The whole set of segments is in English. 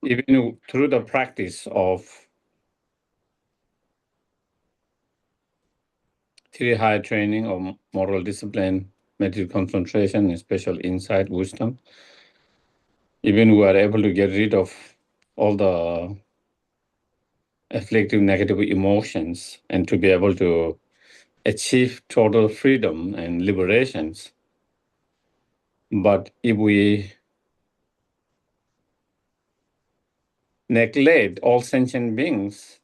even through the practice of three high training of moral discipline, meditate concentration, and special insight, wisdom, even we are able to get rid of all the afflictive negative emotions and to be able to achieve total freedom and liberations. But if we neglect all sentient beings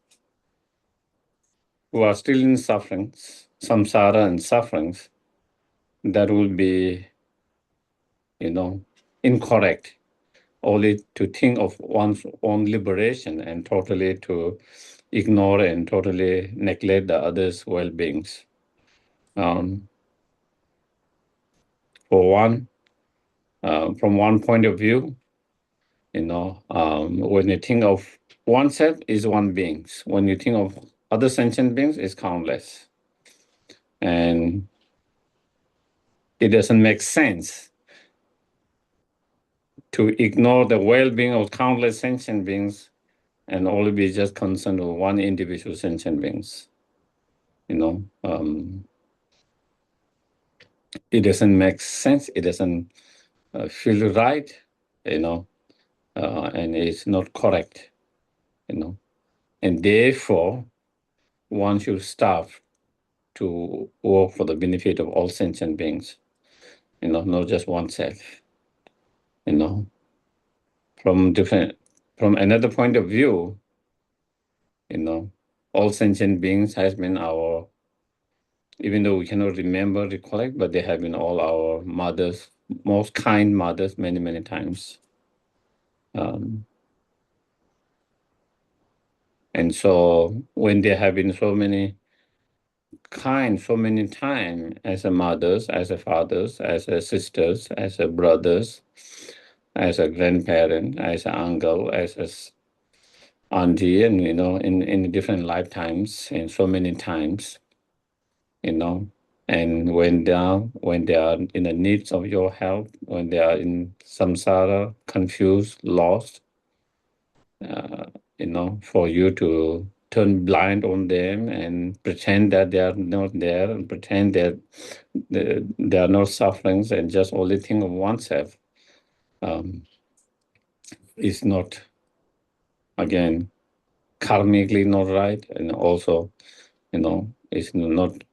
who are still in sufferings, samsara and sufferings, that will be, incorrect. Only to think of one's own liberation and totally to ignore and totally neglect the others' well-beings. For one, from one point of view, when you think of oneself is one beings. When you think of other sentient beings, is countless. And it doesn't make sense to ignore the well-being of countless sentient beings and only be just concerned with one individual sentient beings. It doesn't make sense. It doesn't feel right, and it's not correct, and therefore one should start to work for the benefit of all sentient beings, not just oneself, from another point of view, all sentient beings has been our, even though we cannot remember, recollect, but they have been all our mothers, most kind mothers, many, many times. And so when there have been so many kind, so many times as a mothers, as a fathers, as a sisters, as a brothers, as a grandparent, as an uncle, as a auntie, and in different lifetimes and so many times, and when they are in the needs of your help, when they are in samsara, confused, lost, for you to turn blind on them and pretend that they are not there and pretend that they are not sufferings and just only think of oneself, is not, again, karmically not right, and also, it's not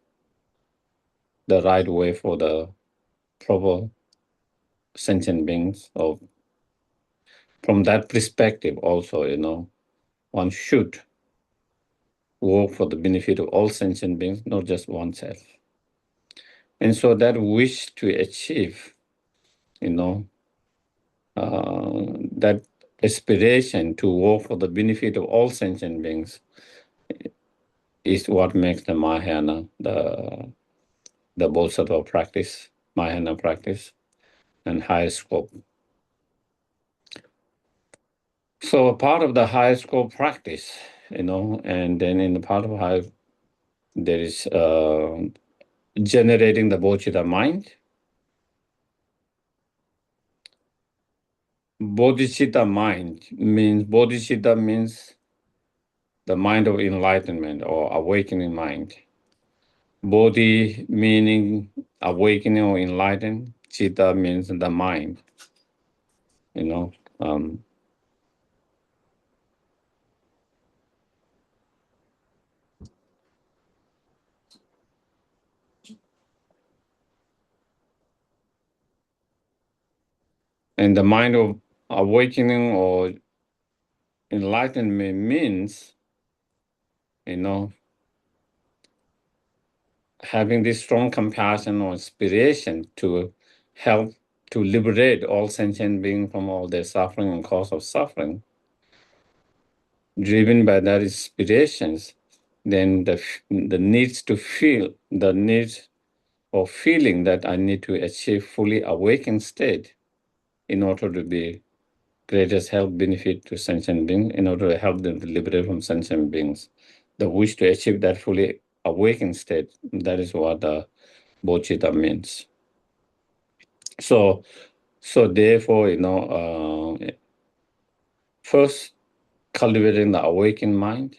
the right way for the proper sentient beings. Or from that perspective also, one should work for the benefit of all sentient beings, not just oneself. And so that wish to achieve, that aspiration to work for the benefit of all sentient beings is what makes the Mahayana, the Bodhisattva practice, Mahayana practice, and higher scope. So part of the higher scope practice, and then in the part of higher, there is generating the bodhicitta mind. Bodhicitta means the mind of enlightenment or awakening mind. Bodhi meaning awakening or enlightened. Chitta means the mind. And the mind of awakening or enlightenment means, having this strong compassion or inspiration to help to liberate all sentient beings from all their suffering and cause of suffering. Driven by that inspirations, then the needs to feel, the needs of feeling that I need to achieve fully awakened state in order to be greatest help benefit to sentient beings, in order to help them to liberate from sentient beings. The wish to achieve that fully awakened state, that is what the bodhicitta means. So therefore, First, cultivating the awakened mind,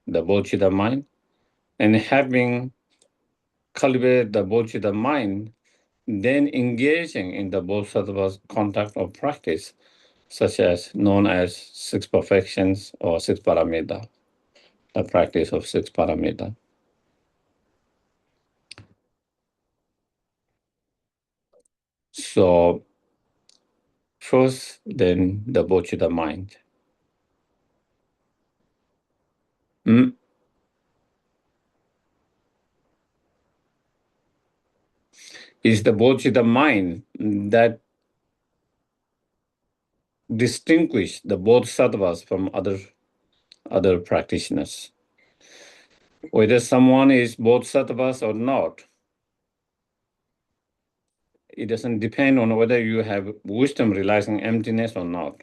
the bodhicitta mind, and having cultivated the bodhicitta mind, then engaging in the bodhisattva's contact or practice, such as known as six perfections or six paramita, the practice of six paramita. So first, then the bodhicitta mind. Mm. Is the bodhicitta mind that distinguish the bodhisattvas from other practitioners. Whether someone is bodhisattvas or not, it doesn't depend on whether you have wisdom realizing emptiness or not.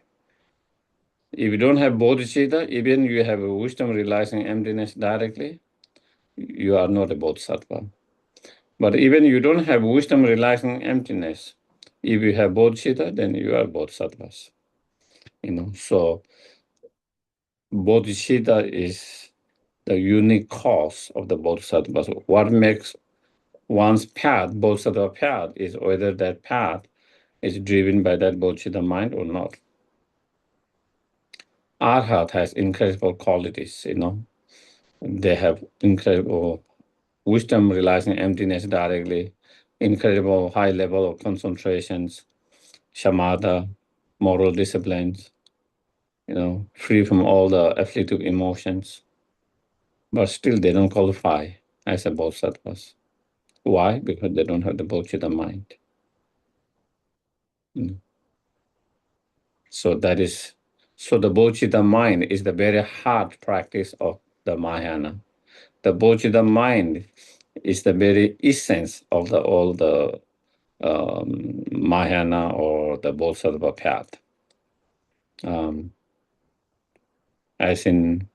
If you don't have bodhicitta, even you have wisdom realizing emptiness directly, you are not a bodhisattva. But even you don't have wisdom realizing emptiness, if you have bodhicitta, then you are bodhisattvas. So bodhicitta is the unique cause of the bodhisattvas. What makes one's path, bodhisattva path, is whether that path is driven by that bodhicitta mind or not. Arhat has incredible qualities, They have incredible wisdom realizing emptiness directly, incredible high level of concentrations, shamatha, moral disciplines, free from all the afflictive emotions. But still they don't qualify as a bodhisattvas. Why? Because they don't have the bodhicitta mind. So the bodhicitta mind is the very hard practice of the Mahayana. The bodhicitta mind is the very essence of all the Mahayana or the Bodhisattva path. As in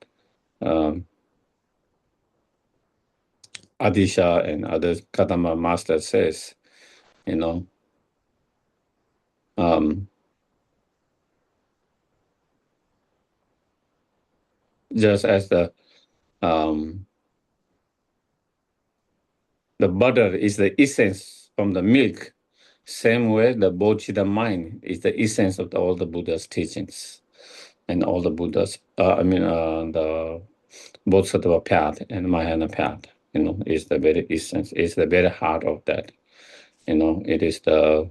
Adisha and other Kadama master says, just as the butter is the essence from the milk, same way the bodhicitta mind is the essence of all the Buddha's teachings and all the Buddha's, the Bodhisattva path and Mahayana path, is the very essence, is the very heart of that. It is the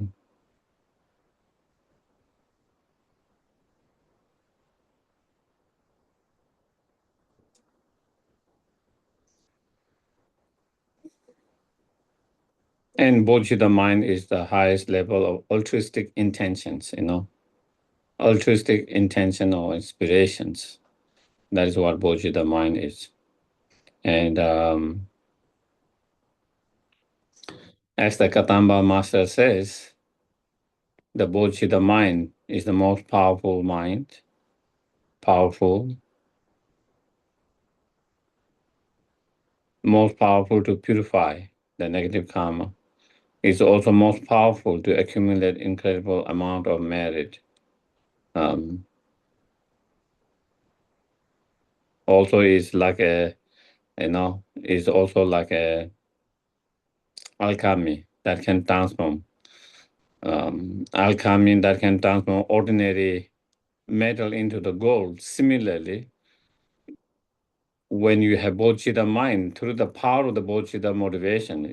and Bodhicitta mind is the highest level of altruistic intentions, altruistic intention or inspirations. That is what Bodhicitta mind is. And as the Katamba master says, the Bodhicitta mind is the most powerful mind, most powerful to purify the negative karma. It's also most powerful to accumulate incredible amount of merit. Also is like is also like a alchemy that can transform ordinary metal into the gold. Similarly, when you have bodhicitta mind, through the power of the bodhicitta motivation,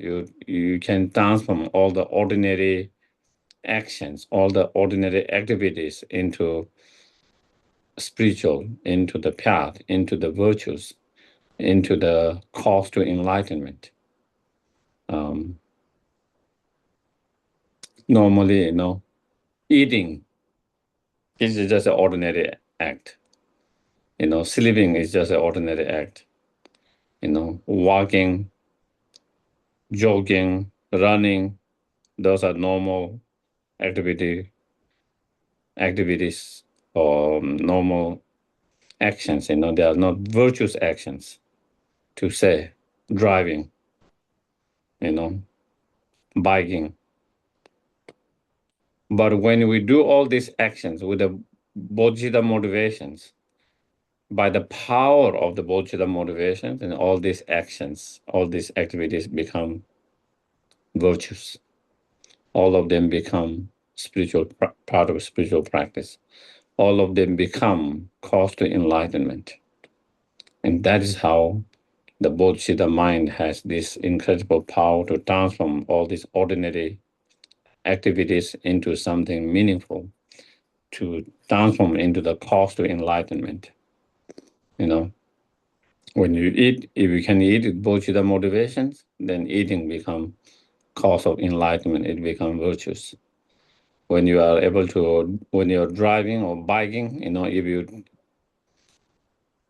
you can transform all the ordinary actions, all the ordinary activities into spiritual, into the path, into the virtues, into the cause to enlightenment. Normally, eating is just an ordinary act. Sleeping is just an ordinary act. Walking, jogging, running, those are normal activities or normal actions. They are not virtuous actions, to say. Driving, biking. But when we do all these actions with the bodhicitta motivations. By the power of the bodhicitta motivations, and all these actions, all these activities become virtues. All of them become spiritual part of spiritual practice. All of them become cause to enlightenment. And that is how the bodhicitta mind has this incredible power to transform all these ordinary activities into something meaningful, to transform into the cause to enlightenment. You know, when you eat, if you can eat with bodhicitta motivations, then eating becomes cause of enlightenment. It becomes virtuous. When you are able to, when you're driving or biking, if you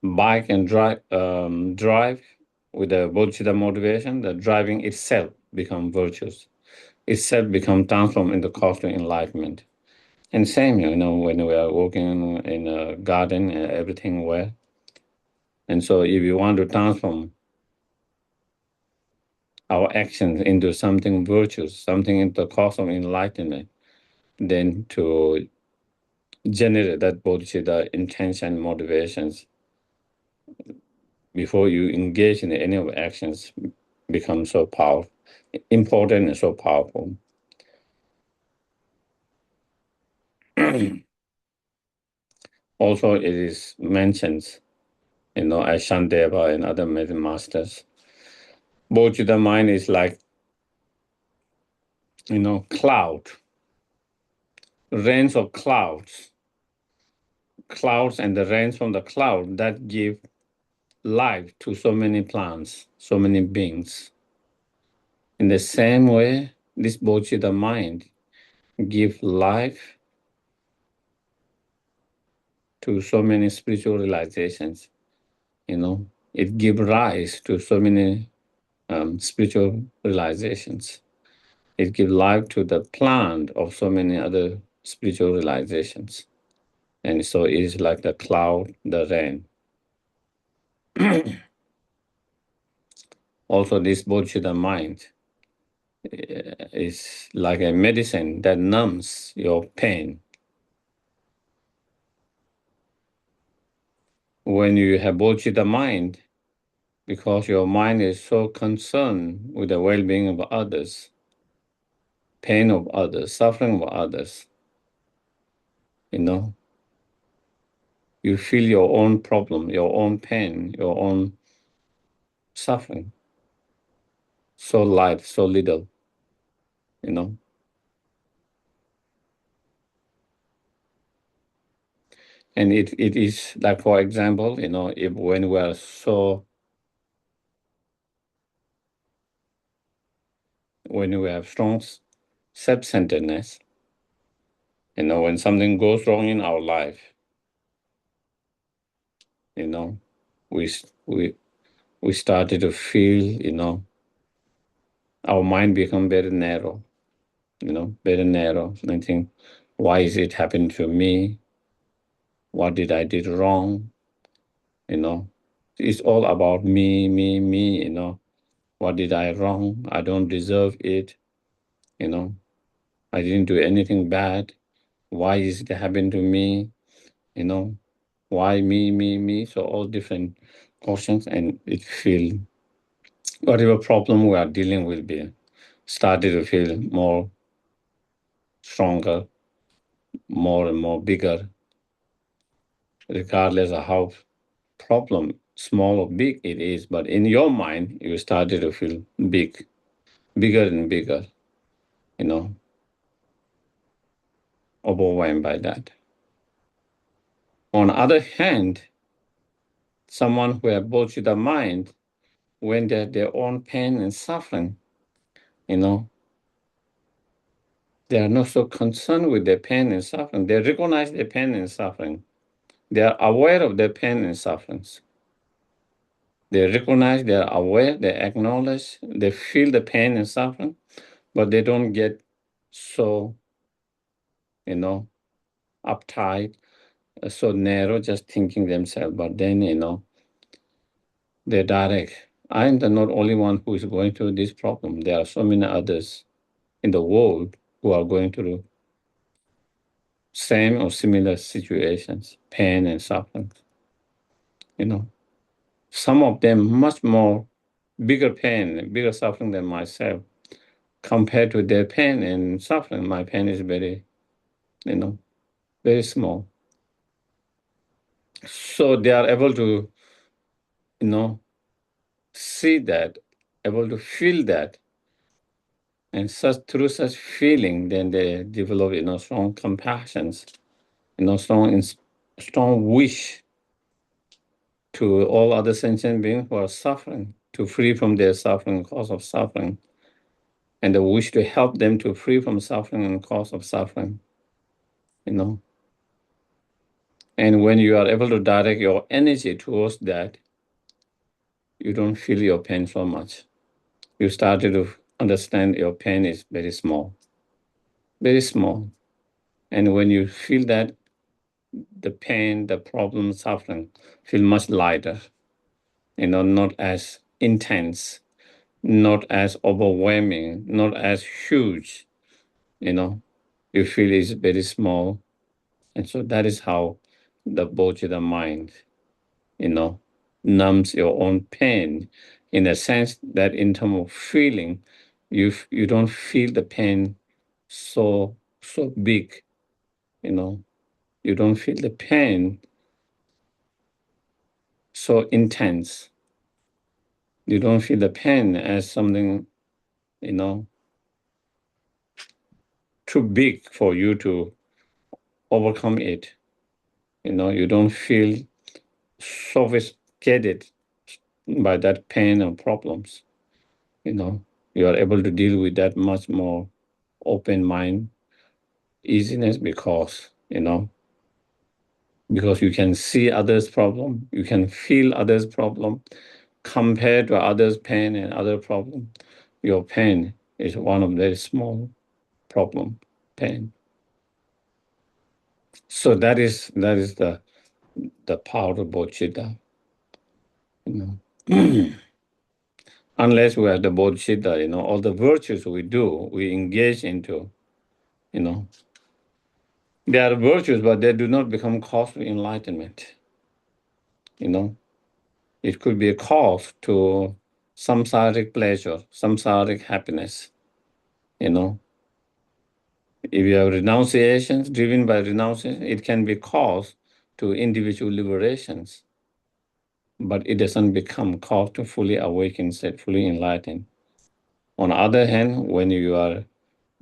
bike and drive with a bodhicitta motivation, the driving itself becomes virtuous. Itself become transformed into cause to enlightenment. And same, when we are walking in a garden, everything well. And so if you want to transform our actions into something virtuous, something into the cause of enlightenment, then to generate that bodhicitta intention motivations before you engage in any of the actions become so powerful, important and so powerful. Also, it is mentioned, as Shantideva and other masters, bodhicitta mind is like, cloud, rains of clouds and the rains from the cloud that give life to so many plants, so many beings. In the same way, this bodhicitta mind give life to so many spiritual realizations. It give rise to so many spiritual realizations. It give life to the plant of so many other spiritual realizations. And so it is like the cloud, the rain. Also, this bodhicitta mind is like a medicine that numbs your pain. When you have bodhicitta mind, because your mind is so concerned with the well-being of others, pain of others, suffering of others, you feel your own problem, your own pain, your own suffering so light, so little, And it is like, for example, if when we are when we have strong self-centeredness, when something goes wrong in our life, we we started to feel, our mind become very narrow, very narrow. And I think, why is it happening to me? What did I did wrong? It's all about me, me, me. What did I wrong? I don't deserve it. I didn't do anything bad. Why is it happening to me? Why me, me, me? So all different questions, and it feel whatever problem we are dealing with be started to feel more stronger, more and more bigger, regardless of how problem small or big it is. But in your mind, you started to feel bigger and bigger, you know, overwhelmed by that. On the other hand, someone who has bullshit mind, when they have their own pain and suffering, they are not so concerned with their pain and suffering. They recognize their pain and suffering. They are aware of their pain and sufferings. They recognize, they are aware, they acknowledge, they feel the pain and suffering, but they don't get so, uptight, so narrow, just thinking themselves. But then, they're direct. I'm the not only one who is going through this problem. There are so many others in the world who are going through same or similar situations, pain and suffering. Some of them much more bigger pain, bigger suffering than myself. Compared to their pain and suffering, my pain is very, very small. So they are able to, see that, able to feel that, and through such feeling, then they develop, strong compassions, strong wish to all other sentient beings who are suffering, to free from their suffering, cause of suffering, and the wish to help them to free from suffering and cause of suffering, And when you are able to direct your energy towards that, you don't feel your pain so much. You started to understand your pain is very small, very small. And when you feel that, the pain, the problem, suffering feel much lighter, not as intense, not as overwhelming, not as huge, you feel it's very small. And so that is how the bodhicitta mind, numbs your own pain, in the sense that in terms of feeling, you don't feel the pain so big, you don't feel the pain so intense. You don't feel the pain as something, too big for you to overcome it. You don't feel sophisticated by that pain or problems. You are able to deal with that much more open mind, easiness, because you can see others' problem, you can feel others' problem, compared to others' pain and other problem. Your pain is one of very small problem, pain. So that is the power of bodhicitta. Unless we have the bodhicitta, all the virtues we do, we engage into, they are virtues, but they do not become cause for enlightenment. It could be a cause to samsaric pleasure, samsaric happiness. If you have renunciations, driven by renunciation, it can be cause to individual liberations, but it doesn't become cause to fully awaken, fully enlightened. On the other hand, when you are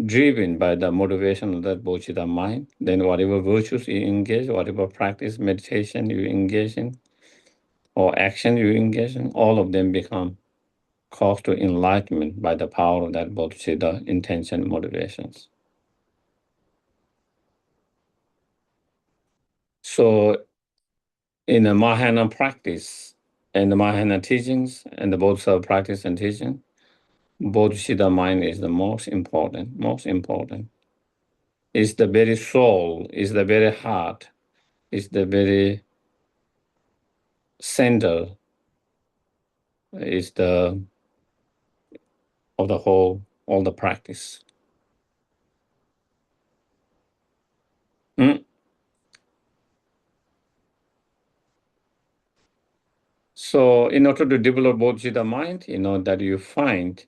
driven by the motivation of that bodhicitta mind, then whatever virtues you engage, whatever practice, meditation you engage in, or action you engage in, all of them become cause to enlightenment by the power of that bodhicitta intention motivations. So in the Mahayana practice and the Mahayana teachings and the Bodhisattva practice and teaching, bodhicitta mind is the most important, most important. It's the very soul, it's the very heart, it's the very center, it's the of the whole, all the practice. So in order to develop bodhicitta mind, that you find,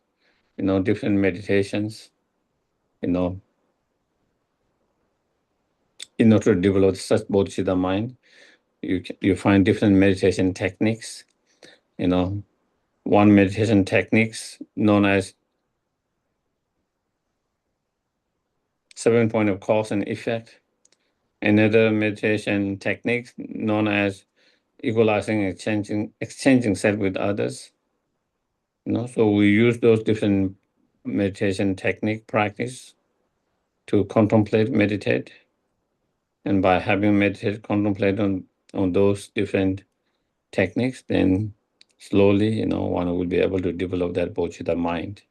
different meditations, in order to develop such bodhicitta mind, you find different meditation techniques. One meditation techniques known as 7 point of cause and effect. Another meditation technique known as equalizing, exchanging self with others. So we use those different meditation technique practice to contemplate, meditate. And by having meditated, contemplate on those different techniques, then slowly, one will be able to develop that bodhicitta mind.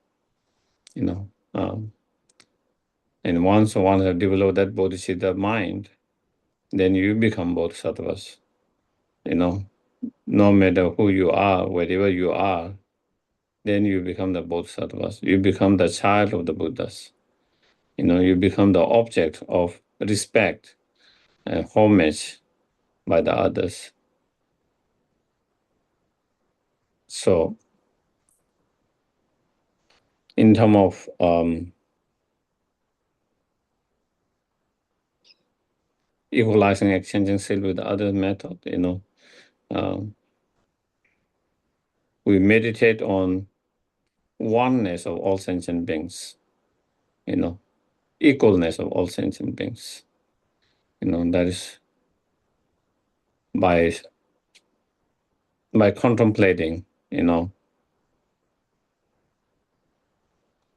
And once one has developed that bodhicitta mind, then you become bodhisattvas. No matter who you are, wherever you are, then you become the bodhisattvas. You become the child of the Buddhas. You become the object of respect homage by the others. So in terms of equalizing, exchanging seal with the other method, we meditate on oneness of all sentient beings, equalness of all sentient beings. That is by contemplating,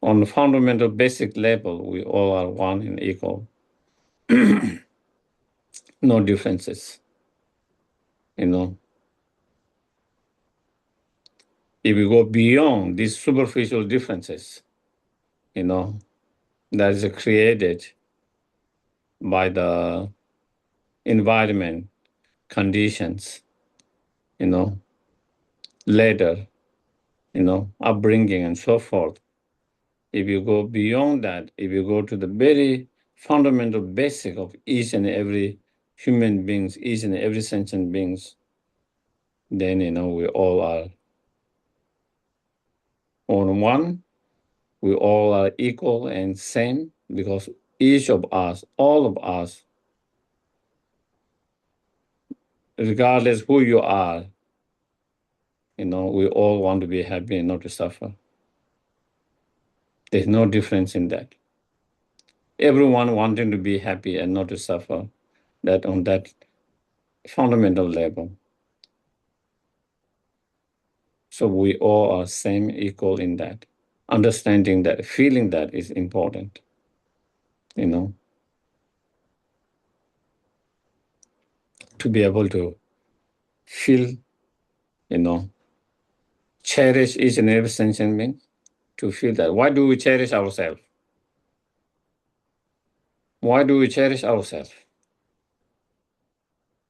on the fundamental basic level, we all are one and equal. No differences. If we go beyond these superficial differences, that is created by the environment, conditions, later, upbringing and so forth. If you go beyond that, if you go to the very fundamental basic of each and every human beings, each and every sentient beings, then, we all are on one. We all are equal and same because each of us, all of us, regardless who you are, we all want to be happy and not to suffer. There's no difference in that. Everyone wanting to be happy and not to suffer, that on that fundamental level. So we all are same, equal in that. Understanding that, feeling that is important, to be able to feel, cherish each and every sentient being, to feel that. Why do we cherish ourselves? Why do we cherish ourselves?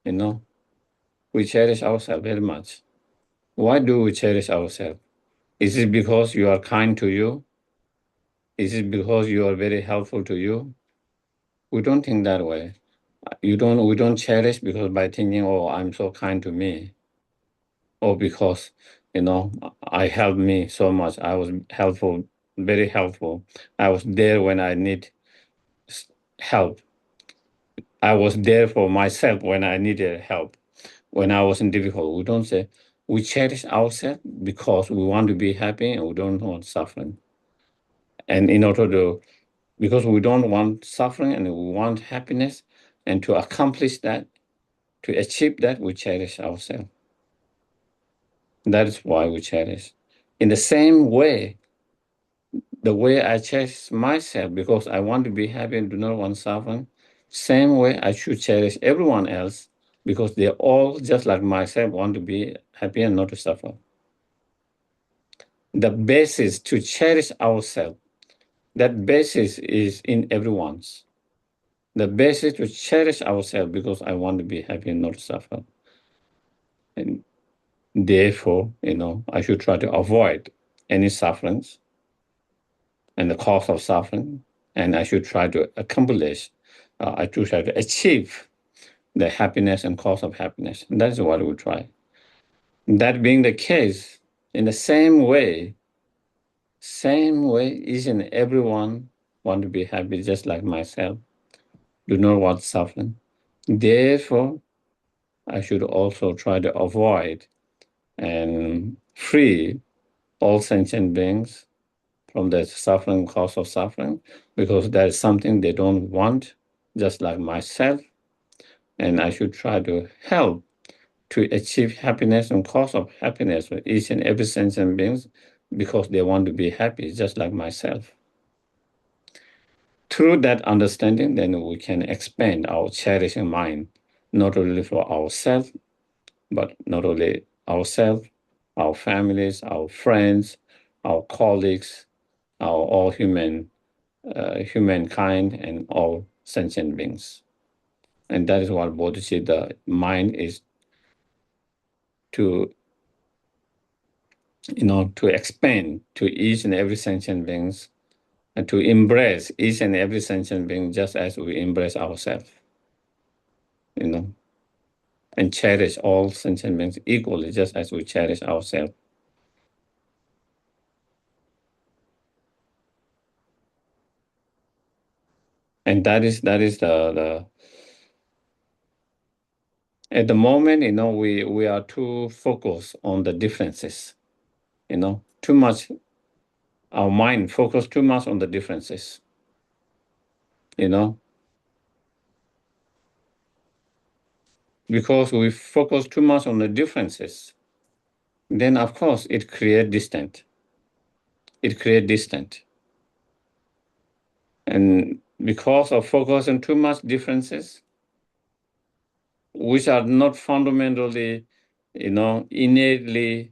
We cherish ourselves very much. Why do we cherish ourselves? Is it because you are kind to you? Is it because you are very helpful to you? We don't think that way. We don't cherish because by thinking, oh, I'm so kind to me. Or because, I helped me so much. I was helpful, very helpful. I was there when I need help. I was there for myself when I needed help, when I was in difficult. We don't say, we cherish ourselves because we want to be happy and we don't want suffering. And in order to, because we don't want suffering and we want happiness, and to accomplish that, to achieve that, we cherish ourselves. That is why we cherish. In the same way, the way I cherish myself because I want to be happy and do not want suffering, same way I should cherish everyone else because they all, just like myself, want to be happy and not to suffer. The basis to cherish ourselves, that basis is in everyone's. The basis to cherish ourselves because I want to be happy and not suffer. And therefore, I should try to avoid any sufferings and the cause of suffering. And I should try to accomplish, I should try to achieve the happiness and cause of happiness. And that's what we try. That being the case, in the same way, each and everyone want to be happy just like myself, do not want suffering. Therefore, I should also try to avoid and free all sentient beings from the suffering, cause of suffering, because that is something they don't want, just like myself. And I should try to help to achieve happiness and cause of happiness with each and every sentient beings because they want to be happy, just like myself. Through that understanding, then we can expand our cherishing mind, not only for ourselves, but not only ourselves, our families, our friends, our colleagues, our all humankind, and all sentient beings. And that is what Bodhicitta mind is to, to expand to each and every sentient beings and to embrace each and every sentient being just as we embrace ourselves. you know, and cherish all sentient beings equally, just as we cherish ourselves. And that is the at the moment, we are too focused on the differences, too much. Our mind focus too much on the differences, you know, because we focus too much on the differences, then of course it creates distance. It creates distance. And because of focusing too much differences, which are not fundamentally, innately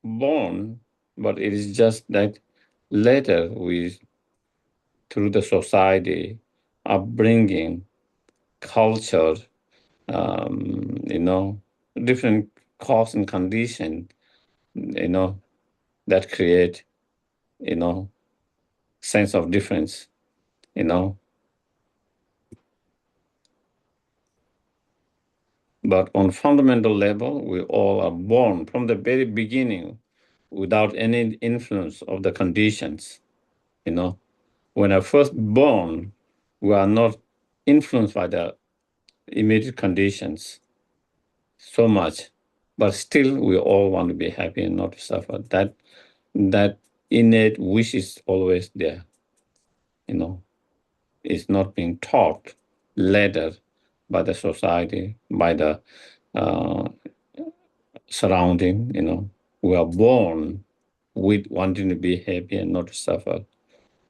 born, but it is just that later we, through the society, upbringing, culture, different cause and condition, that create, sense of difference, you know. But on fundamental level, we all are born from the very beginning without any influence of the conditions, When I first born, we are not influenced by the immediate conditions so much, but still we all want to be happy and not to suffer. That innate wish is always there, It's not being taught later by the society, by the uh, surrounding, We are born with wanting to be happy and not to suffer.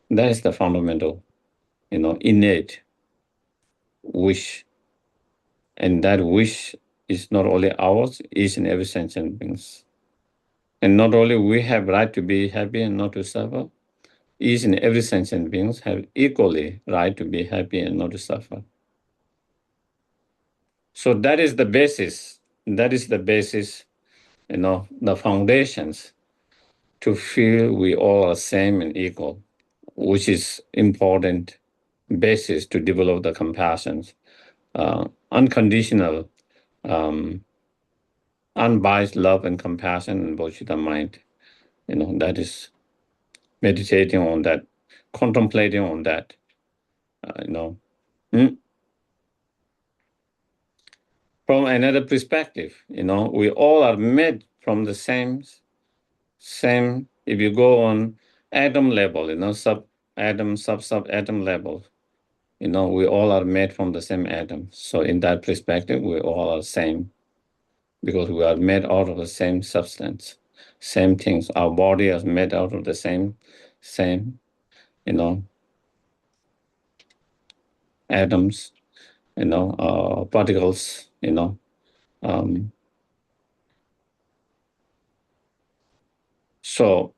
That is the fundamental, innate wish. And that wish is not only ours, each and every sentient beings. And not only we have right to be happy and not to suffer, each and every sentient beings have equally right to be happy and not to suffer. So that is the basis. That is the basis, the foundations to feel we all are same and equal, which is important basis to develop the compassion, unconditional, unbiased love and compassion and bodhicitta mind. That is meditating on that, contemplating on that, uh, you know. Mm. From another perspective, we all are made from the same, if you go on atom level, sub-atom, sub-atom level, we all are made from the same atom. So in that perspective, we all are same because we are made out of the same substance, same things. Our body is made out of the same, atoms, particles, Um, so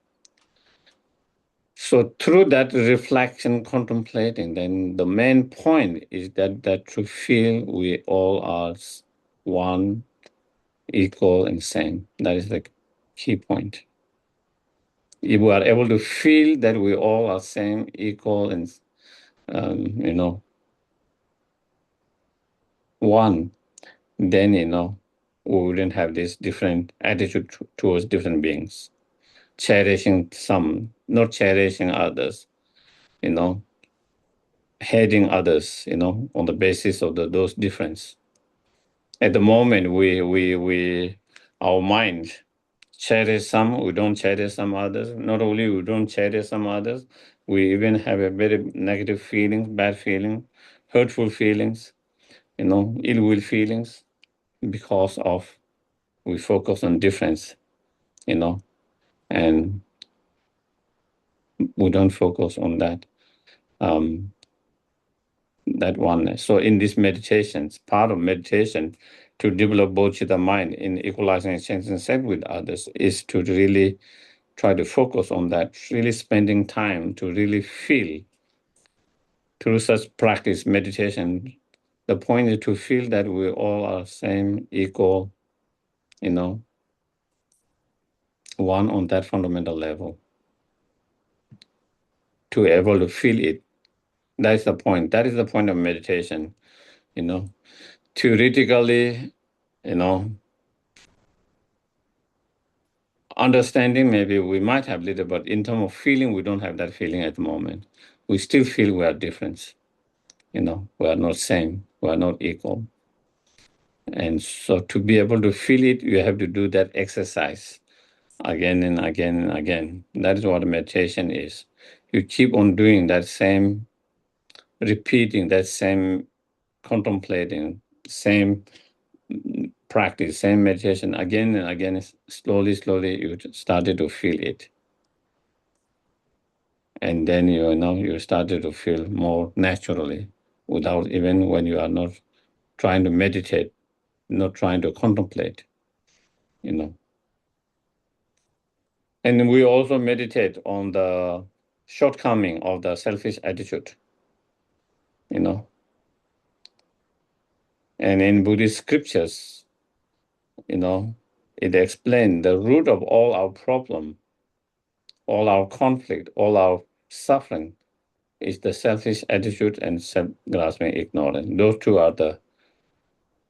through that reflection, contemplating, then the main point is that to feel we all are one, equal, and same. That is the key point. If we are able to feel that we all are same, equal, and one, then we wouldn't have this different attitude towards different beings, cherishing some, not cherishing others, hating others, on the basis of those difference. At the moment, we our mind cherish some, we don't cherish some others. Not only we don't cherish some others, we even have a very negative feelings, bad feeling, hurtful feelings, ill will feelings, because of we focus on difference, and we don't focus on that oneness. So in these meditations, part of meditation to develop bodhicitta mind in equalizing exchange and self with others is to really try to focus on that, really spending time to really feel through such practice, meditation. The point is to feel that we all are same, equal, one on that fundamental level. To able to feel it. That's the point. That is the point of meditation. Theoretically, understanding, maybe we might have little, but in terms of feeling, we don't have that feeling at the moment. We still feel we are different. We are not same. We are not equal. And so to be able to feel it, you have to do that exercise again and again and again. That is what meditation is. You keep on doing that same, repeating that same, contemplating, same practice, same meditation again and again. Slowly, you started to feel it. And then you started to feel more naturally, without even when you are not trying to meditate, not trying to contemplate. And we also meditate on the shortcoming of the selfish attitude. And in Buddhist scriptures, it explains the root of all our problem, all our conflict, all our suffering is the selfish attitude and self-grasping ignorance. Those two are the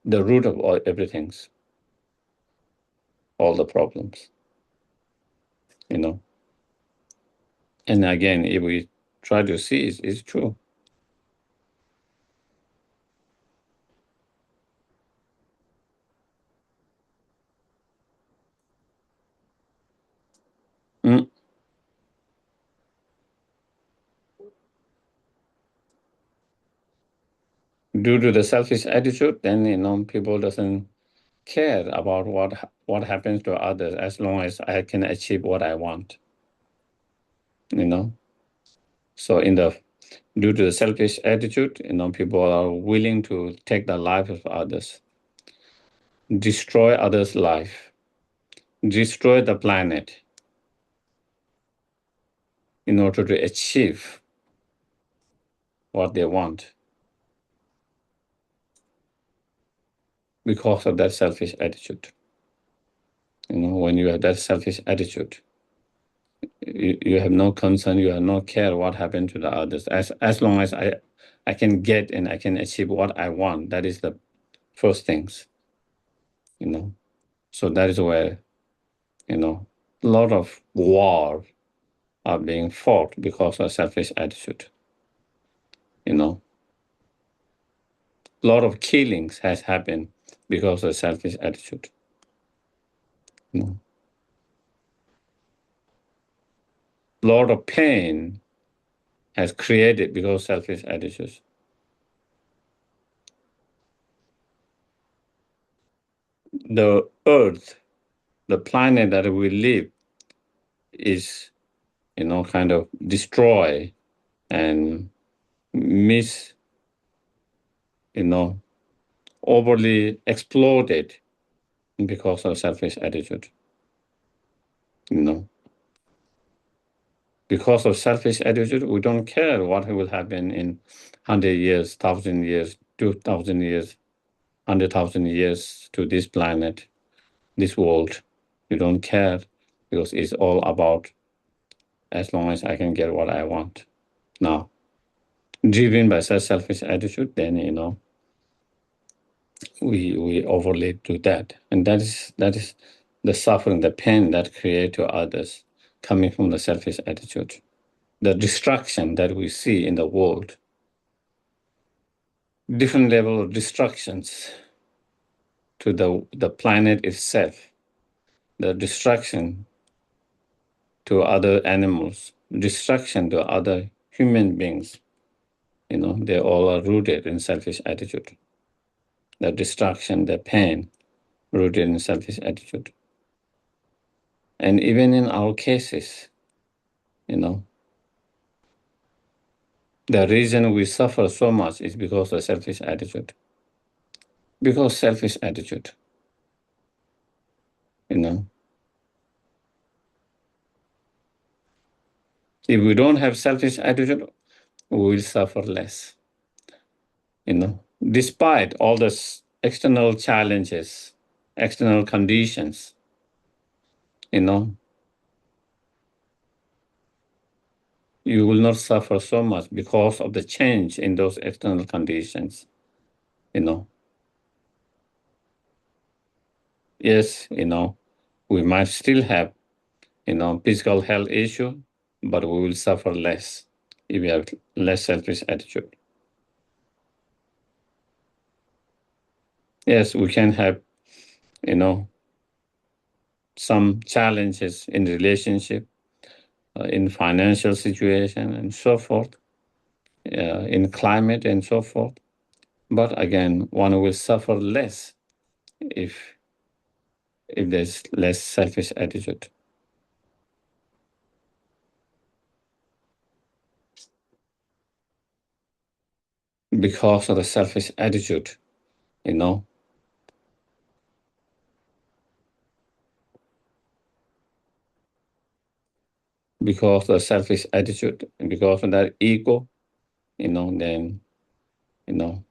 root of everything, all the problems. And again, if we try to see it's true. Mm. Due to the selfish attitude, then people doesn't care about what happens to others, as long as I can achieve what I want. So due to the selfish attitude, people are willing to take the life of others, destroy others' life, destroy the planet in order to achieve what they want, because of that selfish attitude. When you have that selfish attitude, you have no concern, you have no care what happened to the others. As long as I can get and I can achieve what I want, that is the first things. So that is where a lot of war are being fought because of selfish attitude. A lot of killings has happened because of selfish attitude. A lot of pain has created because of selfish attitudes. The earth, the planet that we live, is kind of destroy and overly exploded because of selfish attitude. Because of selfish attitude, we don't care what will happen in 100 years, 1,000 years, 2,000 years, 100,000 years to this planet, this world. We don't care, because it's all about as long as I can get what I want. Now, driven by such selfish attitude, then we overlay to that, and that is the suffering, the pain that create to others, coming from the selfish attitude, the destruction that we see in the world, different level of destructions to the planet itself, the destruction to other animals, destruction to other human beings. They all are rooted in selfish attitude. The destruction, the pain, rooted in selfish attitude. And even in our cases, the reason we suffer so much is because of selfish attitude. Because selfish attitude, If we don't have selfish attitude, we will suffer less. Despite all the external challenges, external conditions, you will not suffer so much because of the change in those external conditions. you know. Yes, we might still have, physical health issue, but we will suffer less if we have less selfish attitude. Yes, we can have, some challenges in relationship, in financial situation and so forth, in climate and so forth. But again, one will suffer less if there's less selfish attitude. Because of the selfish attitude, you know, because of the selfish attitude, because of that ego, then, you know,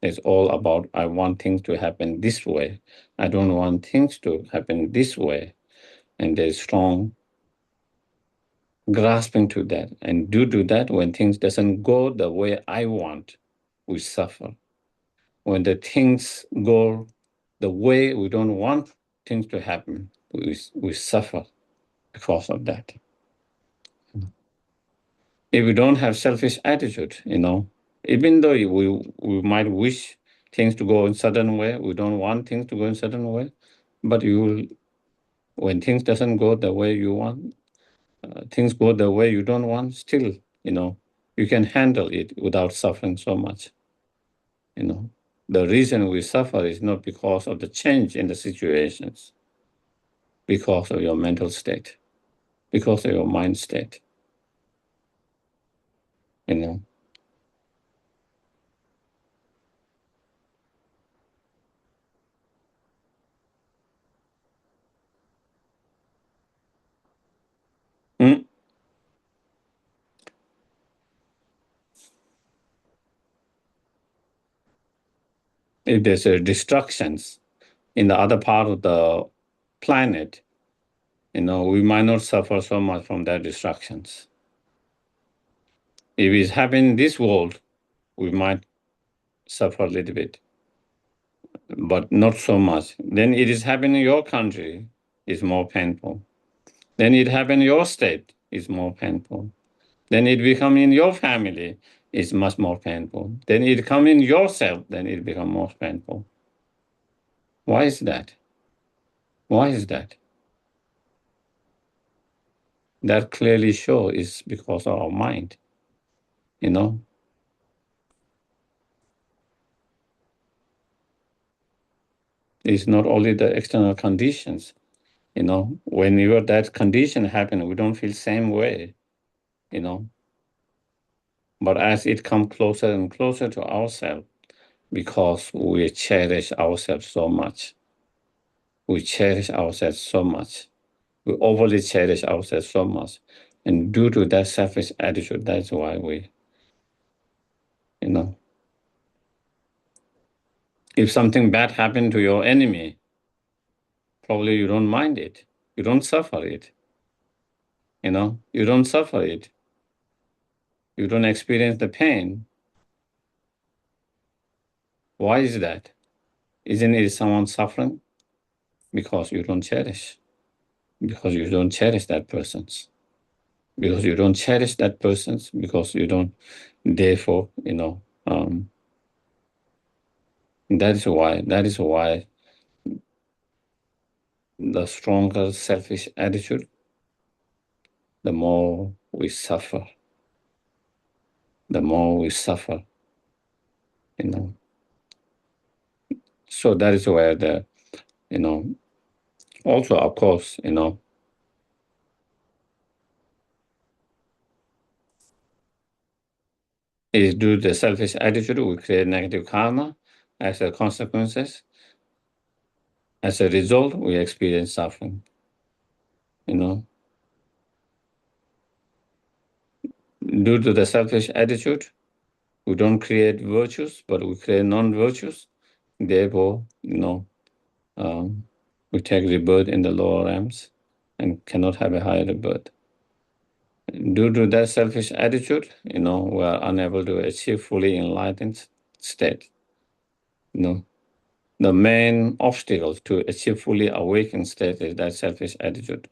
it's all about I want things to happen this way. I don't want things to happen this way. And there's strong grasping to that. And due to that, when things doesn't go the way I want, we suffer. When the things go the way we don't want things to happen, we suffer because of that. If we don't have selfish attitude, even though we might wish things to go in certain way, we don't want things to go in certain way, but when things doesn't go the way you want, things go the way you don't want, still, you can handle it without suffering so much. The reason we suffer is not because of the change in the situations, because of your mental state, because of your mind state, you know. Mm? If there's distractions in the other part of the planet, we might not suffer so much from their distractions. If it's happening in this world, we might suffer a little bit, but not so much. Then it is happening in your country, it's more painful. Then it happen in your state, it's more painful. Then it become in your family, it's much more painful. Then it come in yourself, then it become more painful. Why is that? Why is that? That clearly show is because of our mind, you know. It's not only the external conditions, whenever that condition happen, we don't feel same way, you know. But as it come closer and closer to ourselves, because we cherish ourselves so much, we cherish ourselves so much, we overly cherish ourselves so much, and due to that selfish attitude, that's why we, you know, if something bad happened to your enemy, probably you don't mind it, you don't suffer it, you don't suffer it, you don't experience the pain. Why is that? Isn't it someone suffering? Because you don't cherish. Because you don't cherish that person's. Because you don't cherish that person's. Because you don't. Therefore, that is why. That is why the stronger selfish attitude, the more we suffer. The more we suffer. So that is where also of course, is due to the selfish attitude, we create negative karma as a consequences. As a result, we experience suffering. Due to the selfish attitude, we don't create virtues, but we create non-virtues. Therefore, we take rebirth in the lower realms and cannot have a higher rebirth. Due to that selfish attitude, we are unable to achieve fully enlightened state. The main obstacle to achieve fully awakened state is that selfish attitude.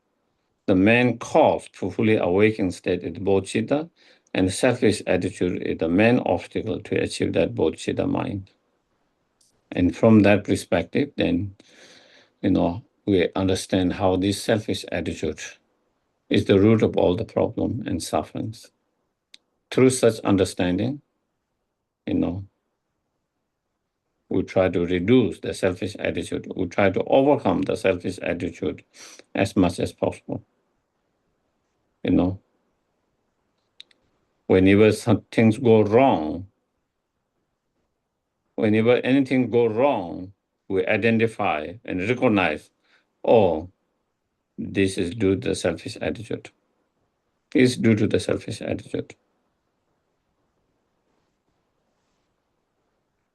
The main cause to fully awakened state is bodhicitta, and selfish attitude is the main obstacle to achieve that bodhicitta mind. And from that perspective, then, we understand how this selfish attitude is the root of all the problem and sufferings. Through such understanding, we try to reduce the selfish attitude. We try to overcome the selfish attitude as much as possible. Whenever some things go wrong, whenever anything go wrong, we identify and recognize, oh, this is due to the selfish attitude. It's due to the selfish attitude.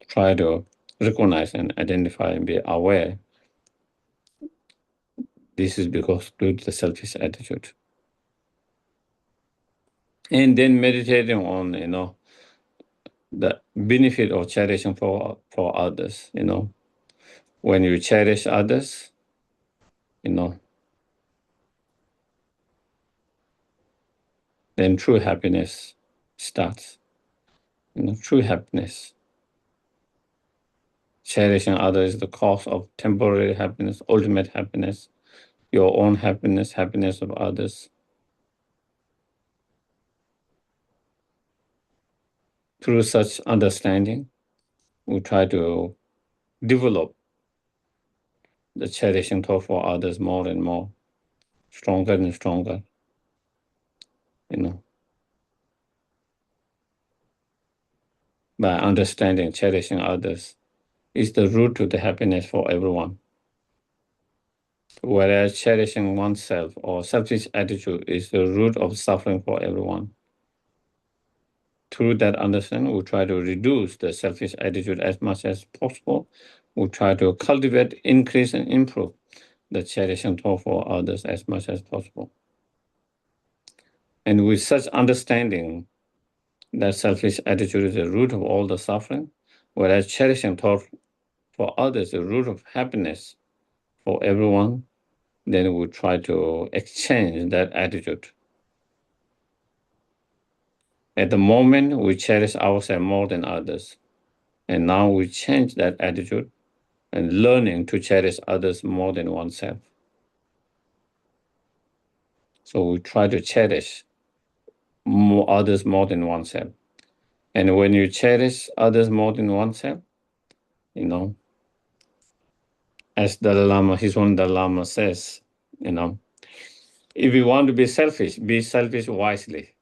Try to recognize and identify and be aware. This is because due to the selfish attitude. And then meditating on, the benefit of cherishing for others, When you cherish others, then true happiness starts. True happiness. Cherishing others is the cause of temporary happiness, ultimate happiness, your own happiness, happiness of others. Through such understanding, we try to develop the cherishing thought for others more and more, stronger and stronger, By understanding, cherishing others is the root to the happiness for everyone. Whereas cherishing oneself or selfish attitude is the root of suffering for everyone. Through that understanding, we try to reduce the selfish attitude as much as possible. We try to cultivate, increase, and improve the cherishing thought for others as much as possible. And with such understanding that selfish attitude is the root of all the suffering, whereas cherishing thought for others is the root of happiness for everyone, then we try to exchange that attitude. At the moment, we cherish ourselves more than others. And now we change that attitude and learning to cherish others more than oneself. So we try to cherish others more than oneself. And when you cherish others more than oneself, as Dalai Lama, his own Dalai Lama says, if you want to be selfish wisely.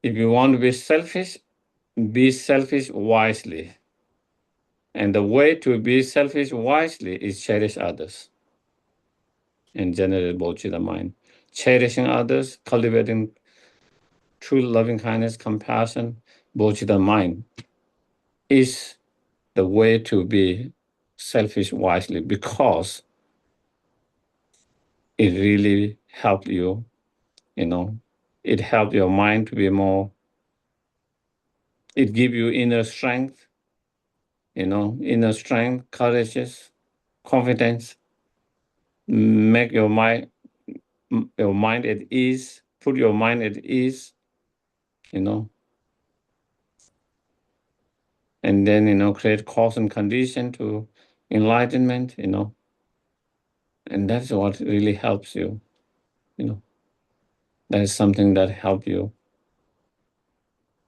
If you want to be selfish wisely. And the way to be selfish wisely is cherish others and generate bodhicitta mind. Cherishing others, cultivating true loving kindness, compassion, bodhicitta mind is the way to be selfish wisely because it really helped you, it helped your mind to be more, it give you inner strength, courage, confidence, make your mind at ease, put your mind at ease, and then, create cause and condition to enlightenment, and that's what really helps you, that is something that helps you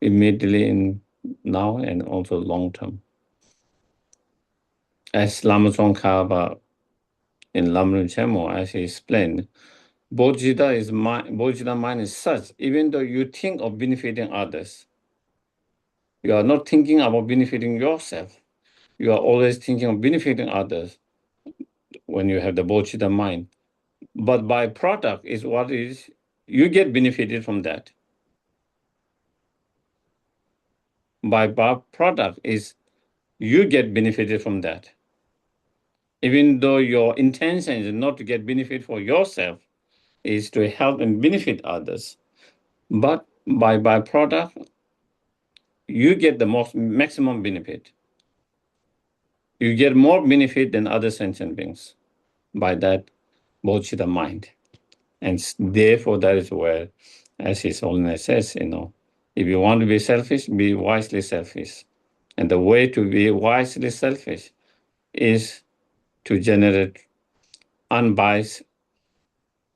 immediately in now and also long term. As Lama Tsongkhapa in Lam Rim as he explained, bodhicitta mind is such, even though you think of benefiting others, you are not thinking about benefiting yourself. You are always thinking of benefiting others when you have the bodhicitta mind. But byproduct is what is, you get benefited from that. Byproduct is you get benefited from that. Even though your intention is not to get benefit for yourself, is to help and benefit others. But by byproduct, you get the maximum benefit. You get more benefit than other sentient beings by that bodhicitta mind. And therefore, that is where, as His Holiness says, if you want to be selfish, be wisely selfish. And the way to be wisely selfish is to generate unbiased,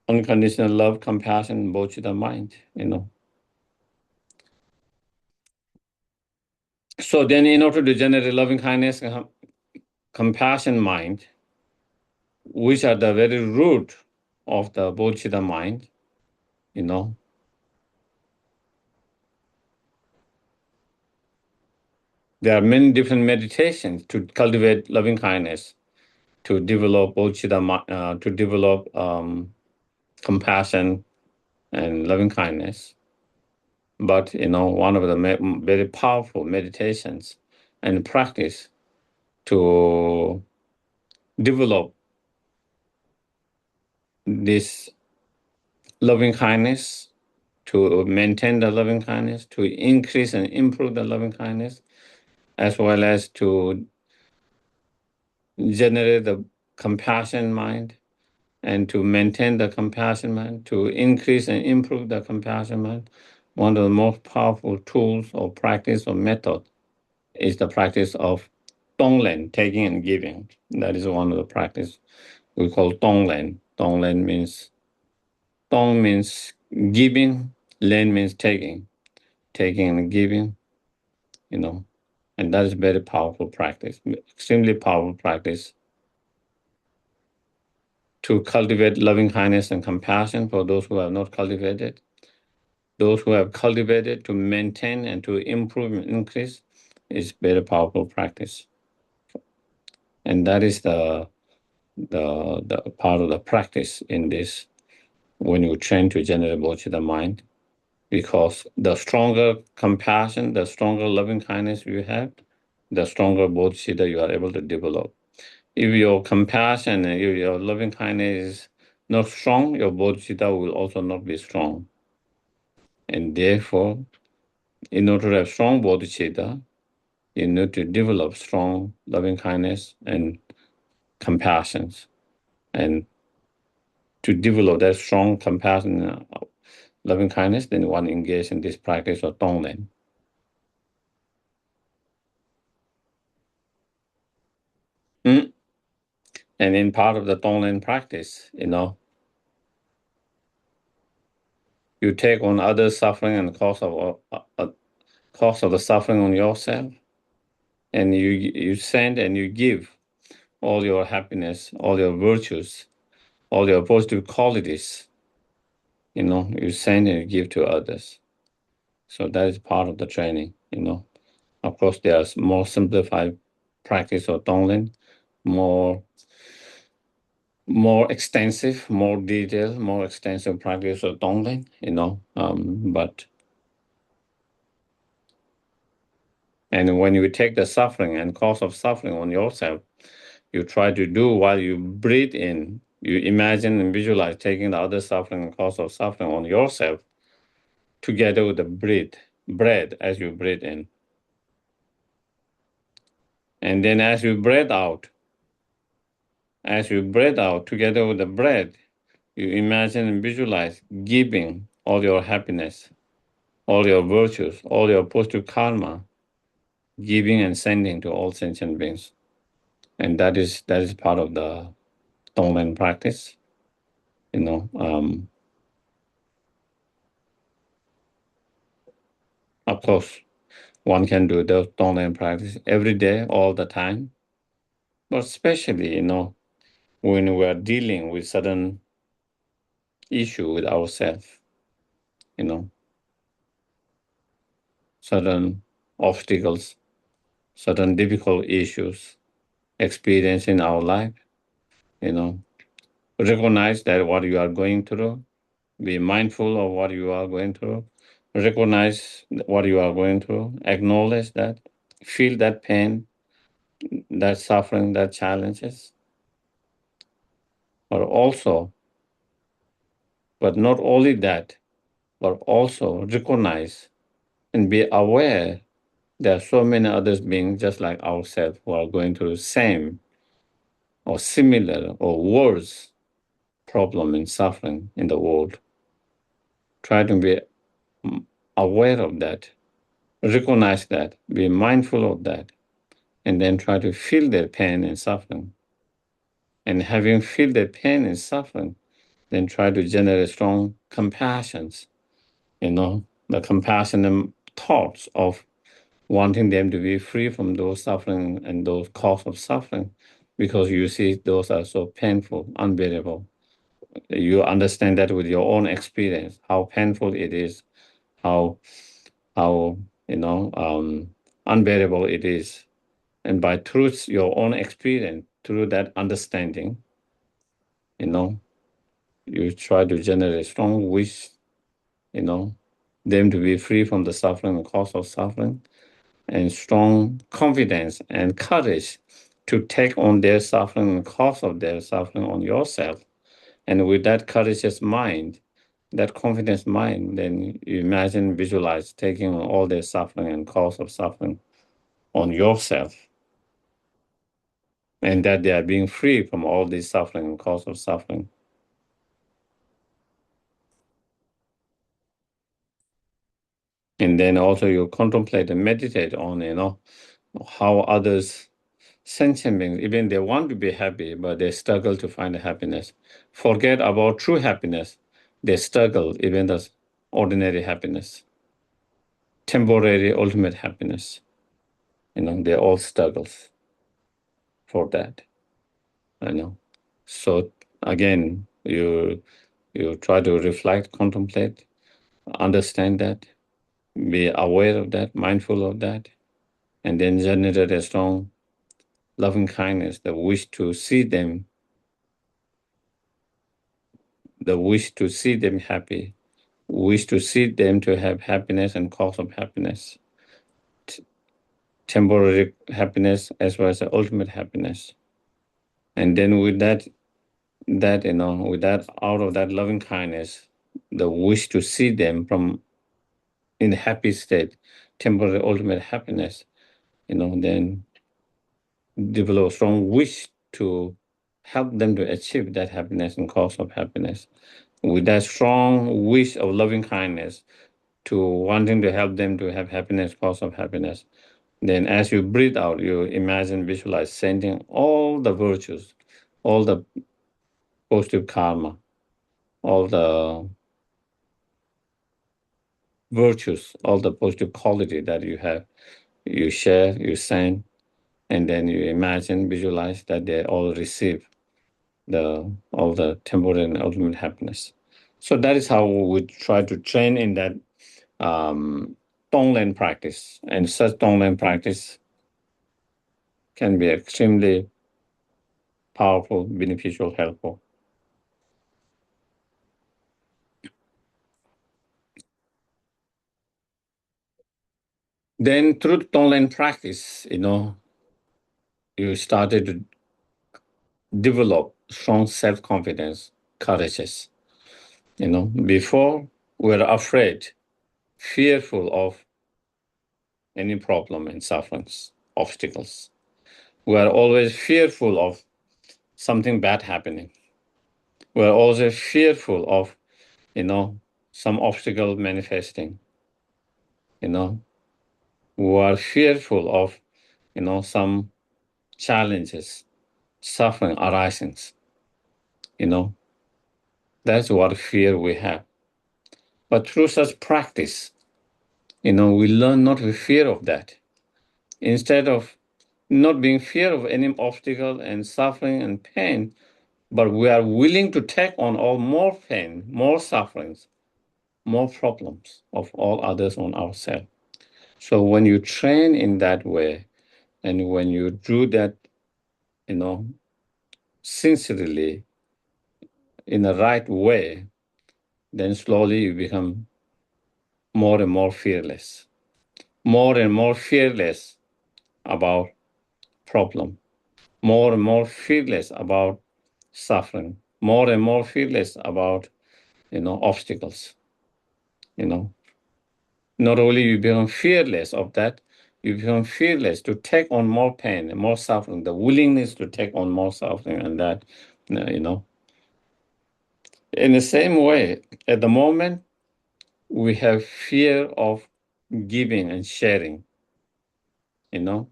unconditional love, compassion, bodhicitta mind. So then, in order to generate loving kindness, compassion mind, which are the very root of the bodhicitta mind, there are many different meditations to cultivate loving kindness, to develop bodhicitta, to develop compassion and loving kindness. But one of the very powerful meditations and practice to develop this loving kindness, to maintain the loving kindness, to increase and improve the loving kindness, as well as to generate the compassion mind, and to maintain the compassion mind, to increase and improve the compassion mind. One of the most powerful tools or practice or method is the practice of tonglen, taking and giving. That is one of the practice we call tonglen. Tonglen means, tong means giving, len means taking and giving, and that is very powerful practice, extremely powerful practice to cultivate loving kindness and compassion for those who have not cultivated. Those who have cultivated, to maintain and to improve and increase, is very powerful practice. And that is the part of the practice in this when you train to generate bodhicitta mind. Because the stronger compassion, the stronger loving kindness you have, the stronger bodhicitta you are able to develop. If your compassion and if your loving kindness is not strong, your bodhicitta will also not be strong. And therefore, in order to have strong bodhicitta, you need to develop strong loving kindness and compassion. And to develop that strong compassion and loving kindness, then one engage in this practice of tonglen. And in part of the tonglen practice, you take on others' suffering and cause of the suffering on yourself, and you send and you give all your happiness, all your virtues, all your positive qualities. You send and you give to others. So that is part of the training. Of course, there's more simplified practice of tonglen, more extensive, more detailed, more extensive practice of tonglen. But and when you take the suffering and cause of suffering on yourself, you try to do while you breathe in. You imagine and visualize taking the other suffering and cause of suffering on yourself together with the breath as you breathe in. And then as you breathe out together with the breath, you imagine and visualize giving all your happiness, all your virtues, all your positive karma, giving and sending to all sentient beings. And that is part of the tonglen practice. Of course, one can do the tonglen practice every day, all the time. But especially, when we are dealing with certain issue with ourselves, certain obstacles, certain difficult issues experience in our life, recognize that what you are going through, be mindful of what you are going through, recognize what you are going through, acknowledge that, feel that pain, that suffering, that challenges, but not only that, but also recognize and be aware there are so many others beings just like ourselves who are going through the same or similar or worse problem and suffering in the world. Try to be aware of that, recognize that, be mindful of that, and then try to feel their pain and suffering. And having feel their pain and suffering, then try to generate strong compassions, the compassionate thoughts of wanting them to be free from those suffering and those cause of suffering, because you see those are so painful, unbearable. You understand that with your own experience, how painful it is, how how unbearable it is. And by through your own experience, through that understanding, you try to generate strong wish, them to be free from the suffering and cause of suffering, and strong confidence and courage to take on their suffering and cause of their suffering on yourself. And with that courageous mind, that confidence mind, then you imagine, visualize taking on all their suffering and cause of suffering on yourself, and that they are being free from all this suffering and cause of suffering. And then also you contemplate and meditate on, how others, sentient beings, even they want to be happy, but they struggle to find happiness. Forget about true happiness. They struggle even as ordinary happiness, temporary ultimate happiness. They all struggles for that. So again, you try to reflect, contemplate, understand that, be aware of that, mindful of that, and then generate a strong loving kindness, the wish to see them happy, wish to see them to have happiness and cause of happiness, temporary happiness as well as the ultimate happiness. And then with that, out of that loving kindness, the wish to see them from in a happy state, temporary ultimate happiness, then develop a strong wish to help them to achieve that happiness and cause of happiness. With that strong wish of loving kindness to wanting to help them to have happiness, cause of happiness, then as you breathe out, you imagine, visualize sending all the virtues, all the positive karma, all the virtues, all the positive quality that you have, you share, you send, and then you imagine, visualize that they all receive all the temporary and ultimate happiness. So that is how we try to train in that Tonglen practice. And such Tonglen practice can be extremely powerful, beneficial, helpful. Then through Tonglen practice, you started to develop strong self-confidence, courageous. Before we were afraid, fearful of any problem and sufferings, obstacles. We are always fearful of something bad happening. We are always fearful of, some obstacle manifesting. We are fearful of, some challenges, suffering arising. That's what fear we have. But through such practice, we learn not to fear of that. Instead of not being fear of any obstacle and suffering and pain, but we are willing to take on all more pain, more sufferings, more problems of all others on ourselves. So when you train in that way, and when you do that, sincerely, in the right way, then slowly you become more and more fearless, more and more fearless about problem, more and more fearless about suffering, more and more fearless about, obstacles. Not only you become fearless of that, You become fearless to take on more pain and more suffering, the willingness to take on more suffering, and that, you know. In the same way, at the moment, we have fear of giving and sharing, you know.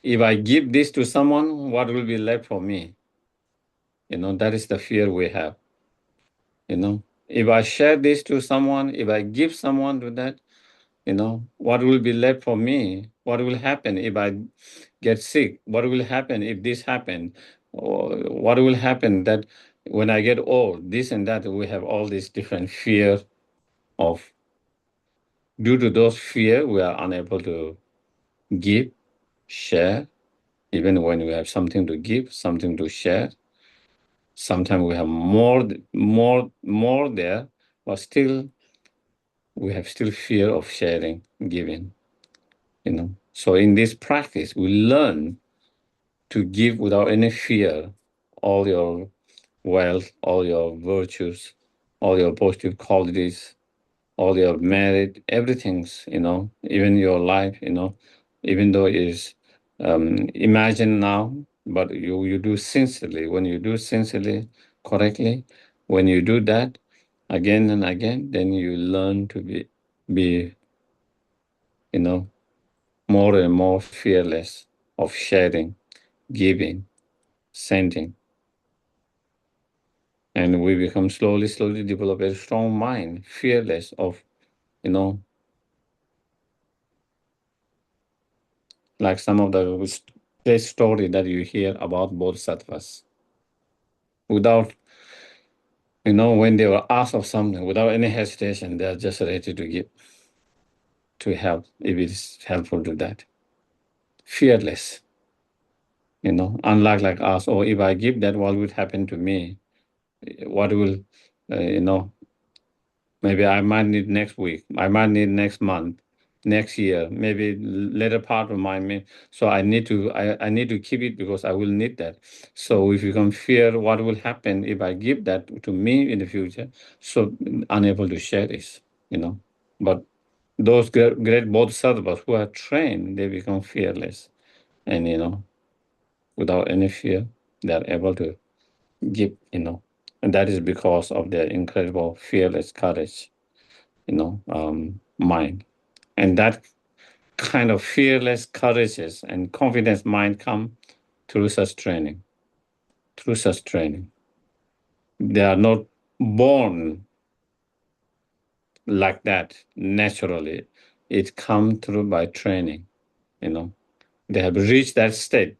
If I give this to someone, what will be left for me? You know, that is the fear we have, you know. If I share this to someone, if I give someone to that, you know, what will be left for me? What will happen if I get sick? What will happen if this happens? Or what will happen that when I get old, this and that? We have all these different fear of. Due to those fear, we are unable to give, share, even when we have something to give, something to share. Sometimes we have more there, but still we have still fear of sharing, giving, you know. So in this practice, we learn to give without any fear all your wealth, all your virtues, all your positive qualities, all your merit, everything's, you know, even your life, you know, even though it is imagined now, but you do sincerely. When you do sincerely, correctly, when you do that again and again, then you learn to be, you know, more and more fearless of sharing, giving, sending. And we become slowly develop a strong mind, fearless of, you know, like some of the story that you hear about bodhisattvas. Without, you know, when they were asked of something, without any hesitation, they are just ready to give, to help, if it is helpful to that. Fearless, you know, unlike like us, or if I give that, what would happen to me? What will, you know, maybe I might need next week, I might need next month, next year, maybe later part of my. So I need to keep it because I will need that. So if you can fear what will happen if I give that to me in the future, so unable to share this, you know. But those great bodhisattvas who are trained, they become fearless, and you know, without any fear, they are able to give, you know, and that is because of their incredible fearless courage, you know, mind. And that kind of fearless courageous and confidence mind come through such training. Through such training. They are not born like that naturally. It comes through by training, you know. They have reached that state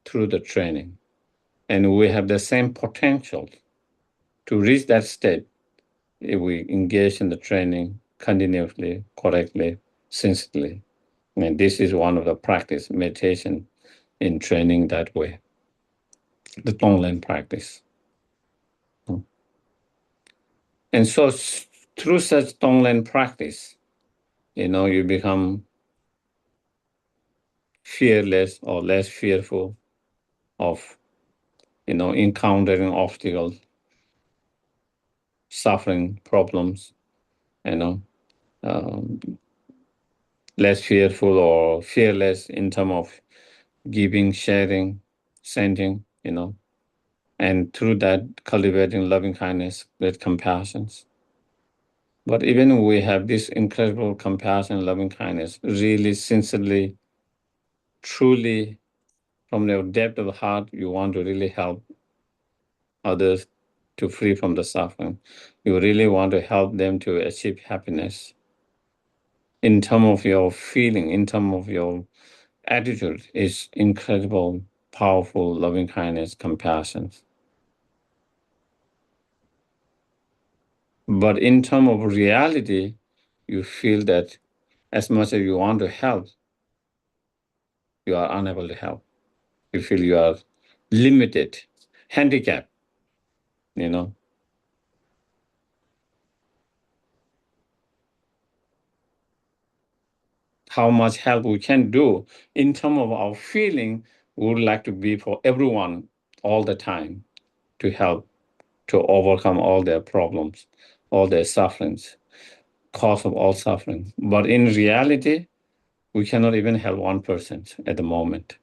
through the training. And we have the same potential to reach that state if we engage in the training continuously, correctly, sincerely. And this is one of the practice, meditation in training that way, the Tonglen practice. And so through such Tonglen practice, you know, you become fearless or less fearful of, you know, encountering obstacles, suffering, problems, you know, um, less fearful or fearless in terms of giving, sharing, sending, you know, and through that cultivating loving kindness with compassions. But even we have this incredible compassion, loving kindness, really sincerely, truly, from the depth of the heart, you want to really help others to free from the suffering. You really want to help them to achieve happiness. In terms of your feeling, in terms of your attitude, is incredible, powerful, loving kindness, compassion. But in terms of reality, you feel that as much as you want to help, you are unable to help. You feel you are limited, handicapped, you know. How much help we can do in terms of our feeling, we would like to be for everyone all the time to help to overcome all their problems, all their sufferings, cause of all suffering. But in reality, we cannot even help one person at the moment.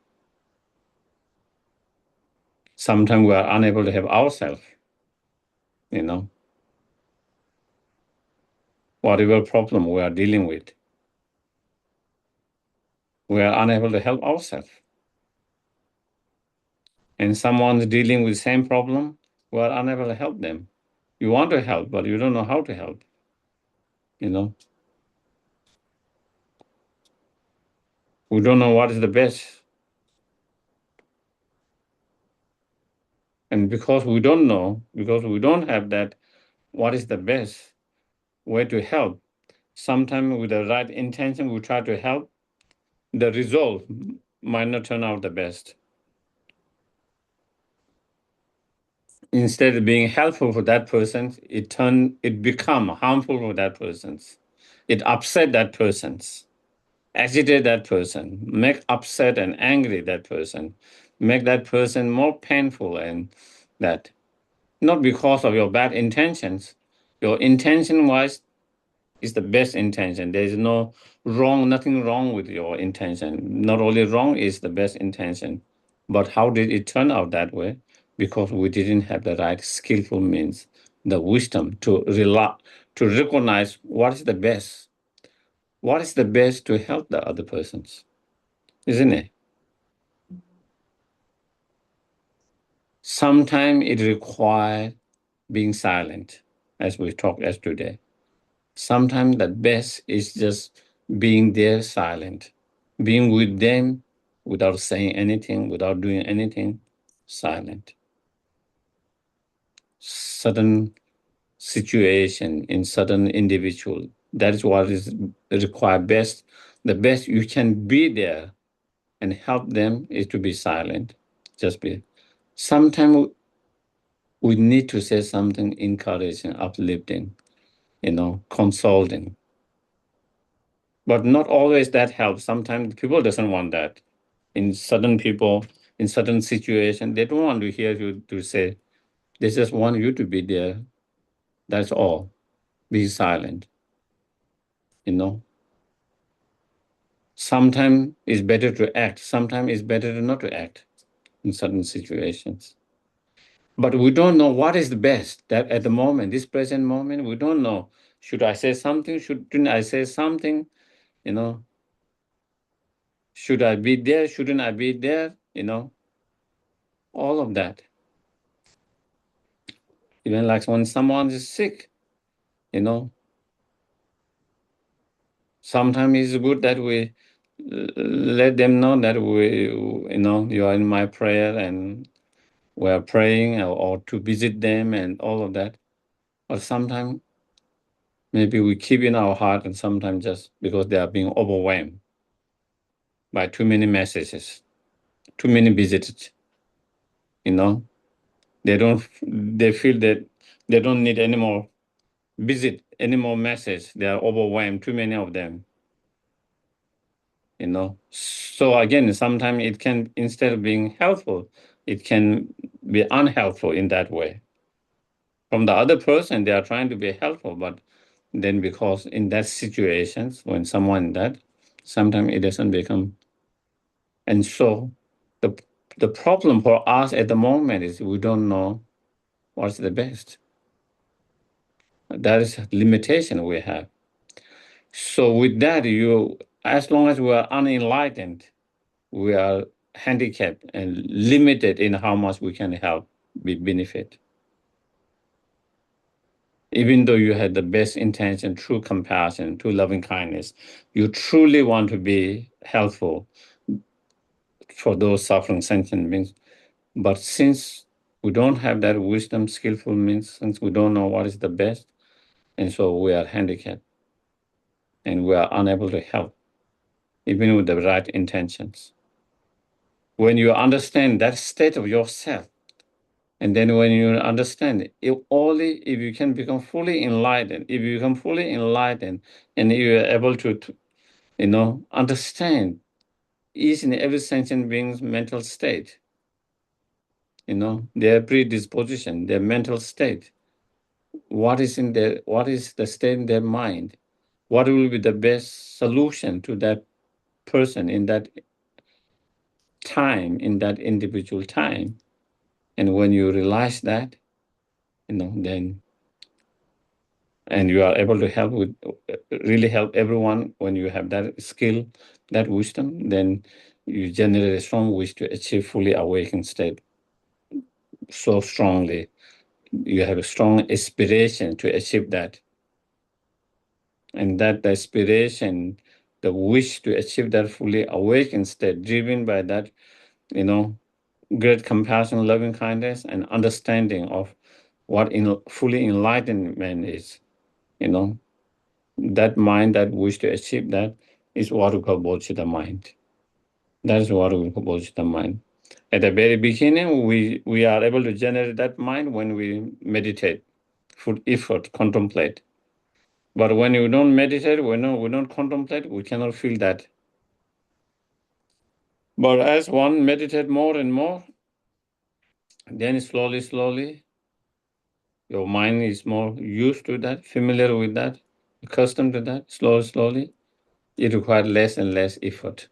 Sometimes we are unable to help ourselves, whatever problem we are dealing with. We are unable to help ourselves. And someone's dealing with the same problem, we are unable to help them. You want to help, but you don't know how to help. We don't know what is the best. And because we don't know, because we don't have that, what is the best way to help? Sometimes with the right intention, we try to help. The result might not turn out the best. Instead of being helpful for that person, it become harmful for that person. It upset that person, agitate that person, make upset and angry that person, make that person more painful, and that not because of your bad intentions. Your intention was is the best intention. There is nothing wrong with your intention. Not only wrong is the best intention, but how did it turn out that way? Because we didn't have the right skillful means, the wisdom to recognize what is the best. What is the best to help the other persons, isn't it? Sometimes it requires being silent, as we talked as today. Sometimes the best is just being there silent, being with them without saying anything, without doing anything, silent. Certain situation in certain individual, that is what is required best. The best you can be there and help them is to be silent. Just be. Sometimes we need to say something encouraging, uplifting, consoling. But not always that helps. Sometimes people doesn't want that. In certain people, in certain situations, they don't want to hear you to say, they just want you to be there. That's all. Be silent. You know. Sometimes it's better to act. Sometimes it's better not to act in certain situations. But we don't know what is the best. That at the moment, this present moment, we don't know. Should I say something? Shouldn't I say something? You know, should I be there? Shouldn't I be there? All of that. Even like when someone is sick, you know, sometimes it's good that we let them know that you are in my prayer and we're praying, or to visit them and all of that. But sometimes maybe we keep in our heart, and sometimes just because they are being overwhelmed by too many messages, too many visits, you know, they feel that they don't need any more visit, any more message. They are overwhelmed, too many of them. So again, sometimes it can, instead of being helpful, it can be unhelpful in that way. From the other person, they are trying to be helpful, but then because in that situations, when someone that, sometimes it doesn't become. And so the the problem for us at the moment is we don't know what's the best. That is a limitation we have. So with that, as long as we are unenlightened, we are handicapped and limited in how much we can help with benefit. Even though you had the best intention, true compassion, true loving kindness, you truly want to be helpful for those suffering sentient beings. But since we don't have that wisdom, skillful means, since we don't know what is the best, and so we are handicapped and we are unable to help, even with the right intentions. When you understand that state of yourself, and then when you understand, if you can become fully enlightened, and you are able to understand each and every sentient being's mental state, their predisposition, their mental state, what is the state in their mind, what will be the best solution to that person in that time, in that individual time. And when you realize that, then, and you are able to help with, really help everyone, when you have that skill, that wisdom, then you generate a strong wish to achieve fully awakened state so strongly. You have a strong aspiration to achieve that. And that aspiration, the wish to achieve that fully awakened state, driven by that, great compassion, loving kindness, and understanding of what fully enlightenment is. That mind that wish to achieve that is what we call bodhicitta mind. That is what we call bodhicitta mind. At the very beginning, we are able to generate that mind when we meditate, full effort, contemplate. But when you don't meditate, we don't contemplate, we cannot feel that. But as one meditate more and more, then slowly, your mind is more used to that, familiar with that, accustomed to that. Slowly, it requires less and less effort.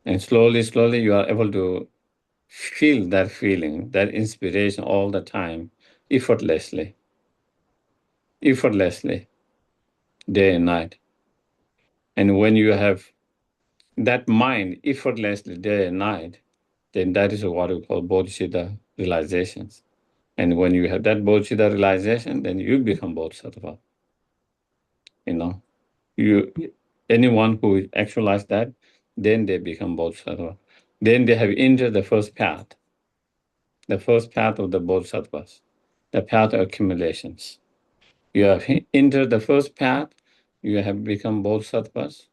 And slowly, you are able to feel that feeling, that inspiration all the time, effortlessly, day and night. And when you have that mind effortlessly day and night, then that is what we call bodhicitta realizations. And when you have that bodhicitta realization, then you become bodhisattva. You anyone who actualize that, then they become bodhisattva. Then they have entered the first path of the bodhisattvas, the path of accumulations. You have entered the first path, you have become bodhisattvas.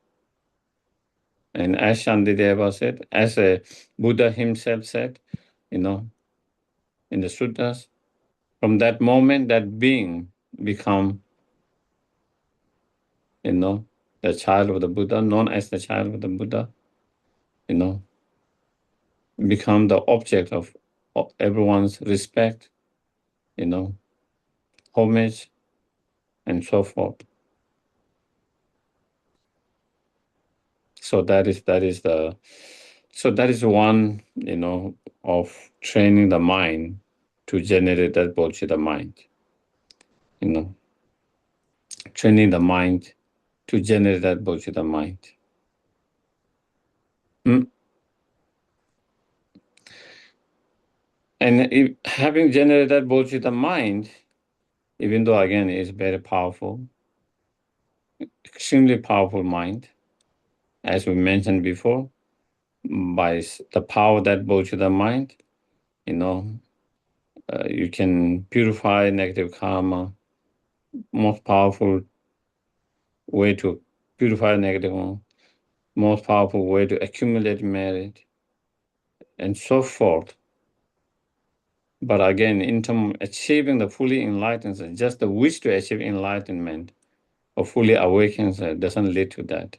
And as Shantideva said, as a Buddha himself said, in the suttas, from that moment, that being become, the child of the Buddha, known as the child of the Buddha, become the object of everyone's respect, homage, and so forth. So that is one, of training the mind to generate that bodhicitta mind. Training the mind to generate that bodhicitta mind. And having generated that bodhicitta mind, even though again it's very powerful, extremely powerful mind, as we mentioned before, by the power of that bodhicitta mind, you can purify negative karma. Most powerful way to purify negative karma, most powerful way to accumulate merit, and so forth. But again, in terms of achieving the fully enlightened, just the wish to achieve enlightenment or fully awakens doesn't lead to that.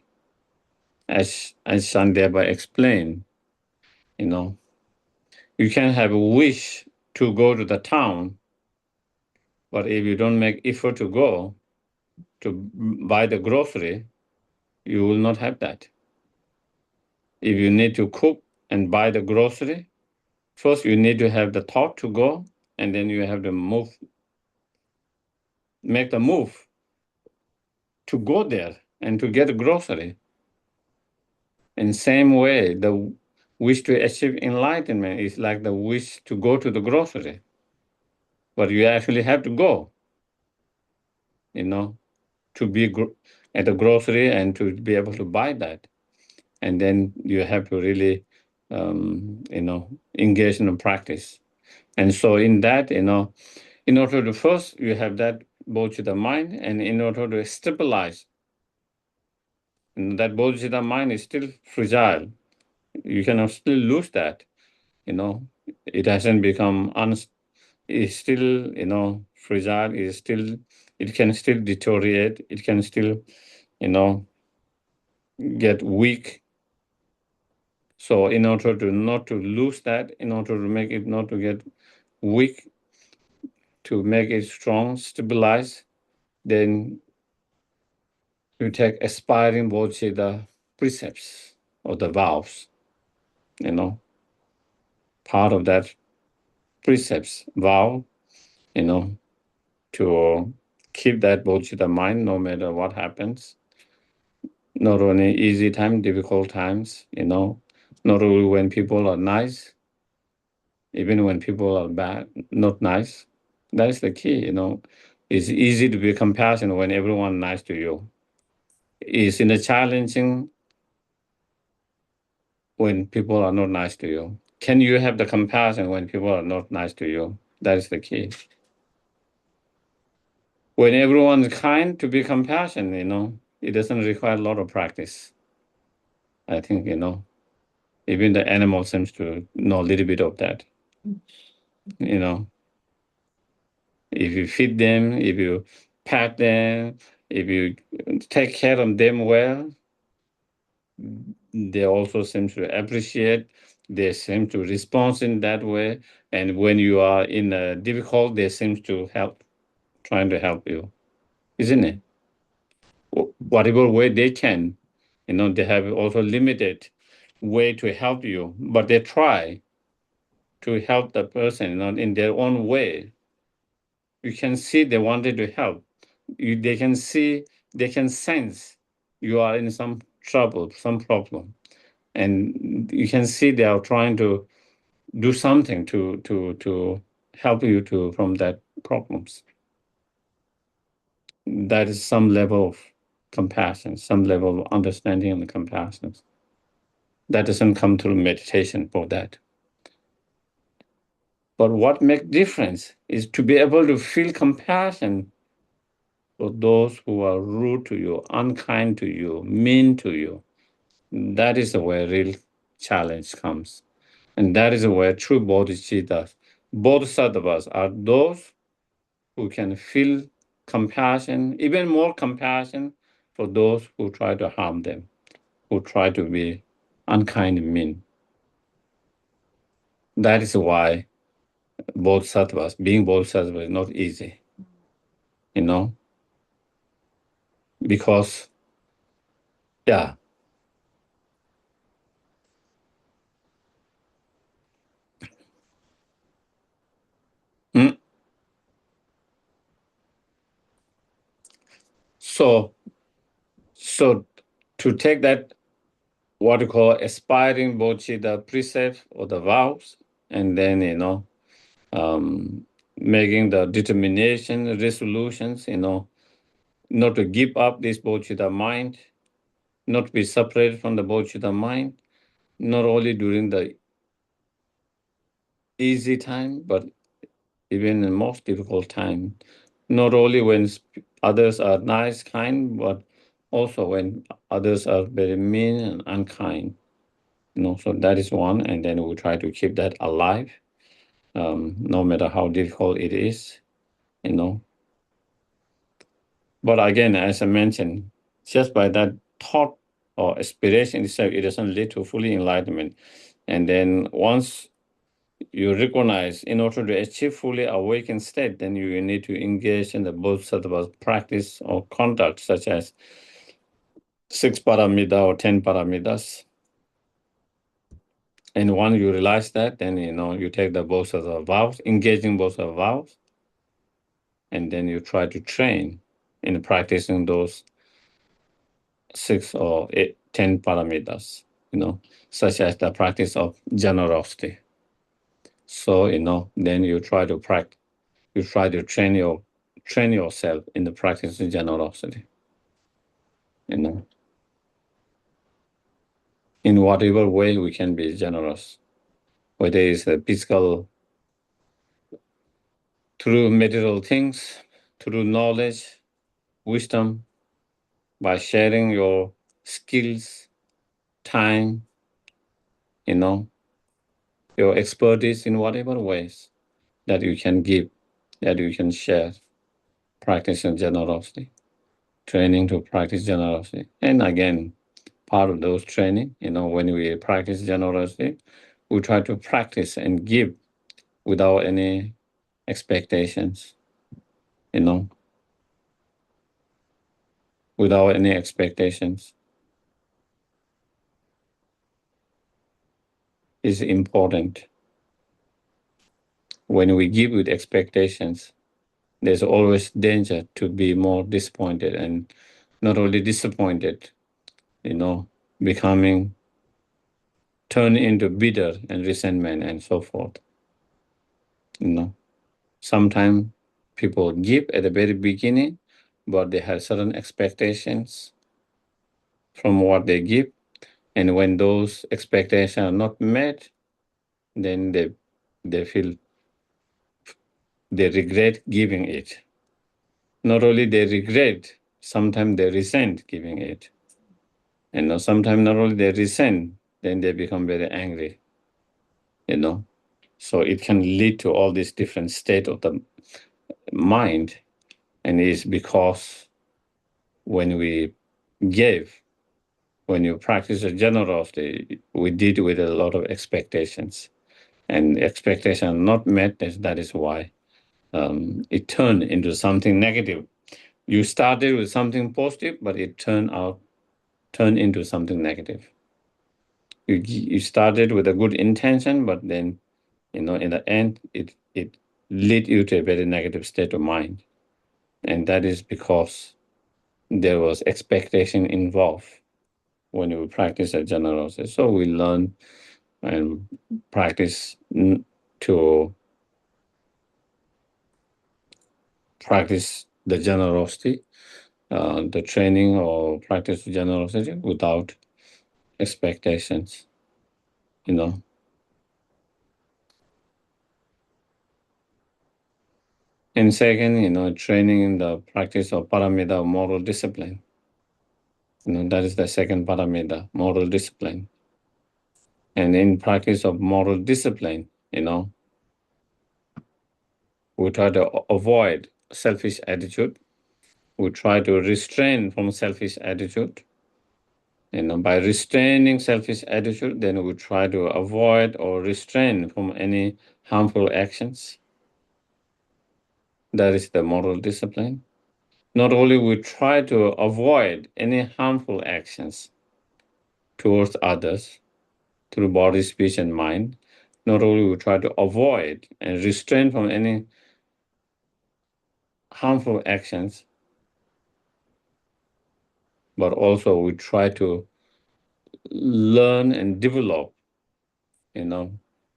As Sandeva explained, you can have a wish to go to the town, but if you don't make effort to go to buy the grocery, you will not have that. If you need to cook and buy the grocery, first you need to have the thought to go, and then you have to make the move to go there and to get the grocery. In same way, the wish to achieve enlightenment is like the wish to go to the grocery. But you actually have to go, to be at the grocery and to be able to buy that. And then you have to really, engage in the practice. And so in that, in order to first, you have that bodhicitta mind, and in order to stabilize, that bodhicitta mind is still fragile. You cannot still lose that, it hasn't become, it's still, fragile, it can still deteriorate, it can still, get weak. So in order to not to lose that, in order to make it not to get weak, to make it strong, stabilize, then You take aspiring bodhicitta precepts or the vows, part of that precepts, vow, to keep that bodhicitta mind no matter what happens. Not only easy time, difficult times, not only when people are nice, even when people are bad, not nice. That is the key, It's easy to be compassionate when everyone nice to you. It's in a challenging when people are not nice to you. Can you have the compassion when people are not nice to you? That is the key. When everyone is kind, to be compassionate, it doesn't require a lot of practice. I think, even the animal seems to know a little bit of that. If you feed them, if you pat them, if you take care of them well, they also seem to appreciate. They seem to respond in that way. And when you are in a difficult, they seem to help, trying to help you, isn't it? Whatever way they can, they have also limited way to help you, but they try to help the person, in their own way. You can see they wanted to help. They can see, they can sense you are in some trouble, some problem, and you can see they are trying to do something to help you to from that problems. That is some level of compassion, some level of understanding and compassion. That doesn't come through meditation for that. But what makes difference is to be able to feel compassion for those who are rude to you, unkind to you, mean to you. That is where real challenge comes. And that is where true bodhicittas, bodhisattvas, are those who can feel compassion, even more compassion for those who try to harm them, who try to be unkind and mean. That is why bodhisattvas, being bodhisattva is not easy, because, yeah. Mm. So, to take that, what you call aspiring bodhicitta precept or the vows, and then, making the determination, resolutions, not to give up this bodhicitta mind, not to be separated from the bodhicitta mind, not only during the easy time, but even in most difficult time, not only when others are nice, kind, but also when others are very mean and unkind. So that is one, and then we try to keep that alive, no matter how difficult it is, But again, as I mentioned, just by that thought or aspiration itself, it doesn't lead to fully enlightenment. And then once you recognize, in order to achieve fully awakened state, then you need to engage in the bodhisattva practice or conduct, such as 6 paramita or 10 paramitas. And once you realize that, then you take the bodhisattva vows, engaging bodhisattva vows, and then you try to train in practicing those 6 or 10 paramitas, such as the practice of generosity. So, then you try to train yourself in the practice of generosity, in whatever way we can be generous, whether it's a physical, through material things, through knowledge, wisdom, by sharing your skills, time, your expertise in whatever ways that you can give, that you can share, practicing generosity, training to practice generosity. And again, part of those training, when we practice generosity, we try to practice and give without any expectations, without any expectations is important. When we give with expectations, there's always danger to be more disappointed, and not only disappointed, becoming turned into bitter and resentment and so forth. Sometimes people give at the very beginning, but they have certain expectations from what they give. And when those expectations are not met, then they feel they regret giving it. Not only they regret, sometimes they resent giving it. And sometimes not only they resent, then they become very angry. So it can lead to all these different state of the mind. And it's because when we give, when you practice a generosity, we did with a lot of expectations. And expectations not met, that is why it turned into something negative. You started with something positive, but it turned into something negative. You started with a good intention, but then, in the end, it led you to a very negative state of mind. And that is because there was expectation involved when we practice a generosity. So we learn and practice to practice the generosity, the training or practice generosity without expectations, you know. And second, training in the practice of paramita, moral discipline. That is the second paramita, moral discipline. And in practice of moral discipline, we try to avoid selfish attitude. We try to restrain from selfish attitude. By restraining selfish attitude, then we try to avoid or restrain from any harmful actions. That is the moral discipline. Not only we try to avoid any harmful actions towards others through body, speech, and mind, not only we try to avoid and restrain from any harmful actions, but also we try to learn and develop,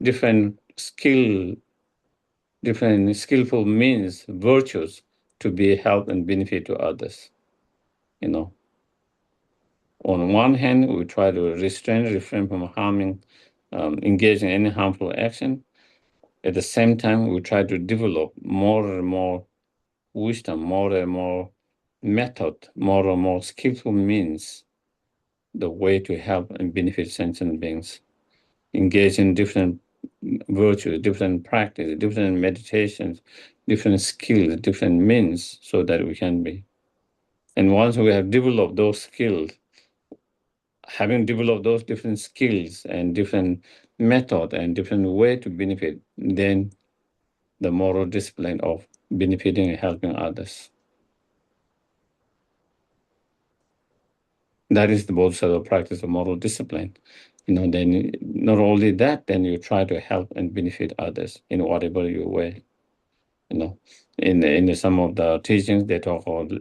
different different skillful means, virtues to be help and benefit to others. On one hand, we try to refrain from harming, engage in any harmful action. At the same time, we try to develop more and more wisdom, more and more method, more and more skillful means, the way to help and benefit sentient beings. Engage in different virtues, different practice, different meditations, different skills, different means, so that we can be. And once we have developed those skills, having developed those different skills and different method and different way to benefit, then the moral discipline of benefiting and helping others. That is the Bodhisattva practice of moral discipline. Then not only that, then you try to help and benefit others in whatever your way. In some of the teachings, they talk about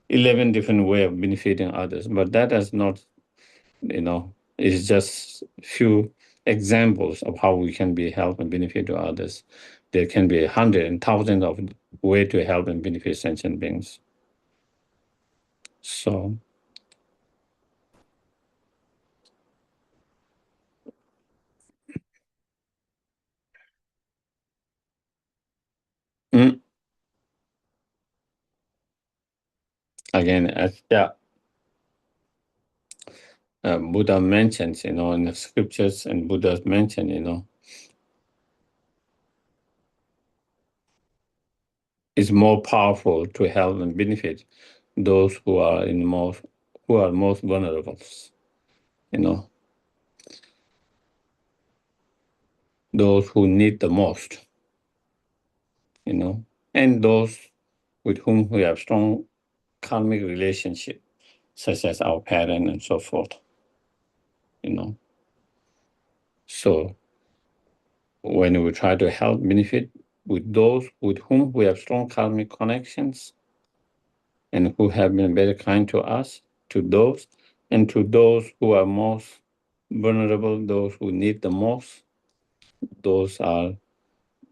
11 different way of benefiting others, but that is not, it's just few examples of how we can be help and benefit to others. There can be hundreds and thousands of way to help and benefit sentient beings. So, again, Buddha mentions, in the scriptures, and Buddha mentioned, it's more powerful to help and benefit those who are most vulnerable. Those who need the most. And those with whom we have strong karmic relationship, such as our parent and so forth. So when we try to help benefit with those with whom we have strong karmic connections and who have been very kind to us, to those who are most vulnerable, those who need the most, those are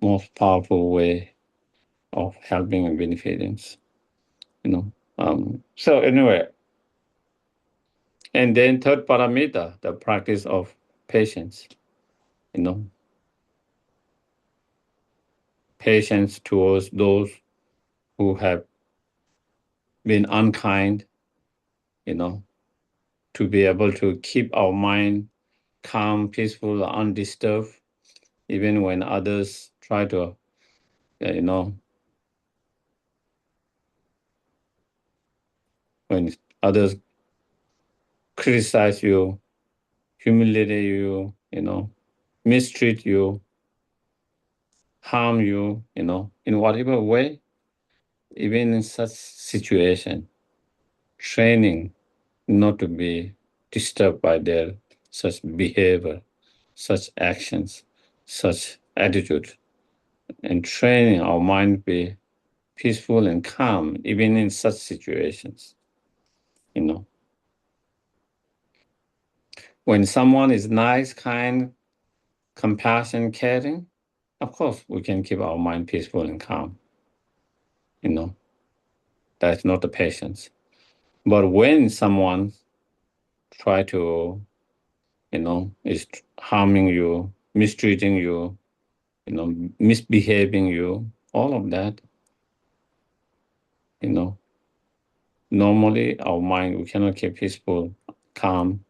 most powerful way of helping and benefiting. So anyway, and then third paramita, the practice of patience. Patience towards those who have been unkind, to be able to keep our mind calm, peaceful, undisturbed, even when others try to, when others criticize you, humiliate you, mistreat you, harm you, in whatever way, even in such situation, training not to be disturbed by their such behavior, such actions, such attitude, and training our mind be peaceful and calm, even in such situations. When someone is nice, kind, compassionate, caring, of course, we can keep our mind peaceful and calm. That's not the patience. But when someone try to, is harming you, mistreating you, misbehaving you, all of that, normally our mind, we cannot keep peaceful, calm,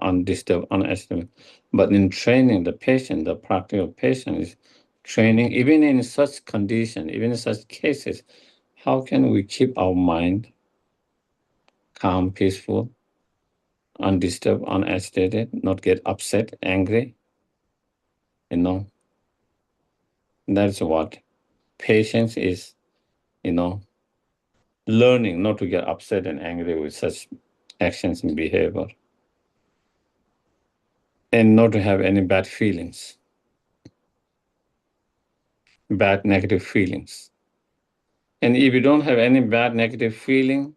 undisturbed, unagitated. But in training the patient, the practice of patience is training, even in such condition, even in such cases, how can we keep our mind calm, peaceful, undisturbed, unagitated, not get upset, angry? That's what patience is, learning not to get upset and angry with such actions and behavior, and not to have any bad feelings, bad negative feelings. And if you don't have any bad negative feeling,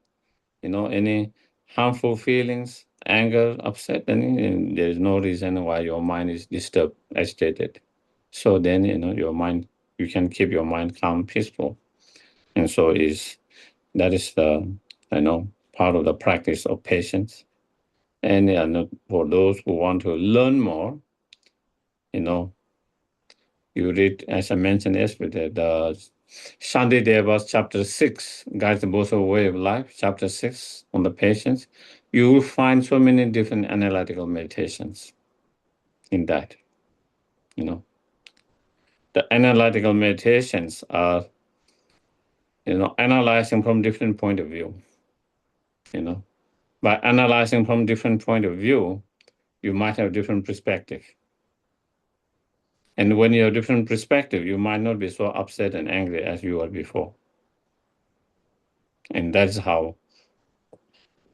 any harmful feelings, anger, upset, then there is no reason why your mind is disturbed, agitated. So then, your mind, you can keep your mind calm, peaceful. And so that is the, part of the practice of patience. And for those who want to learn more, you read, as I mentioned yesterday, the Shantideva's chapter 6, Guides the Both Way of Life, chapter 6 on the patience. You will find so many different analytical meditations in that. The analytical meditations are, analyzing from different point of view. By analyzing from different point of view, you might have different perspective. And when you have different perspective, you might not be so upset and angry as you were before. And that's how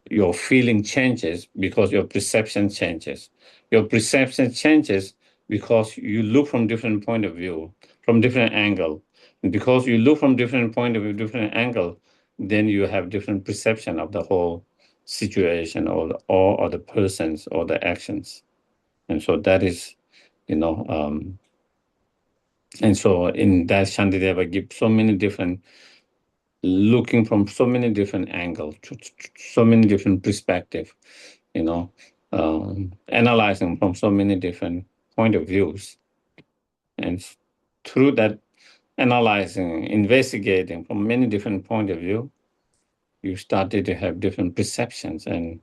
your feeling changes, because your perception changes. Your perception changes because you look from different point of view, from different angle. And because you look from different point of view, different angle, then you have different perception of the whole situation or the persons or the actions. And so that is, and so in that Shantideva gives so many different, looking from so many different angles, so many different perspectives, analyzing from so many different point of views. And through that analyzing, investigating from many different point of view, you started to have different perceptions. And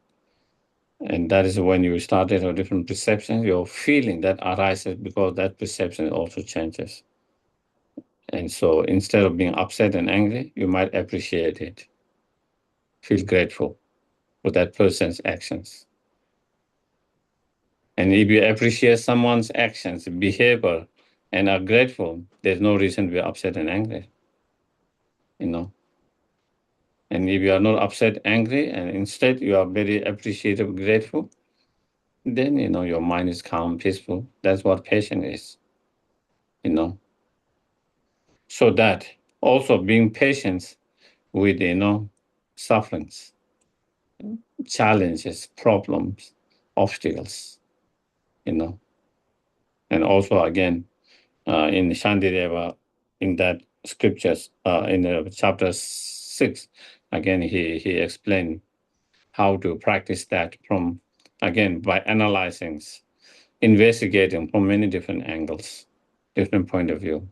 that is when you started to have different perceptions, your feeling that arises because that perception also changes. And so instead of being upset and angry, you might appreciate it, feel grateful for that person's actions. And if you appreciate someone's actions, behavior, and are grateful, there's no reason to be upset and angry. And if you are not upset, angry, and instead you are very appreciative, grateful, then, your mind is calm, peaceful. That's what patience is, So that also being patient with, sufferings, challenges, problems, obstacles, And also, again, in Shantideva, in that scriptures, in chapter 6, again, he explained how to practice that again, by analyzing, investigating from many different angles, different point of view,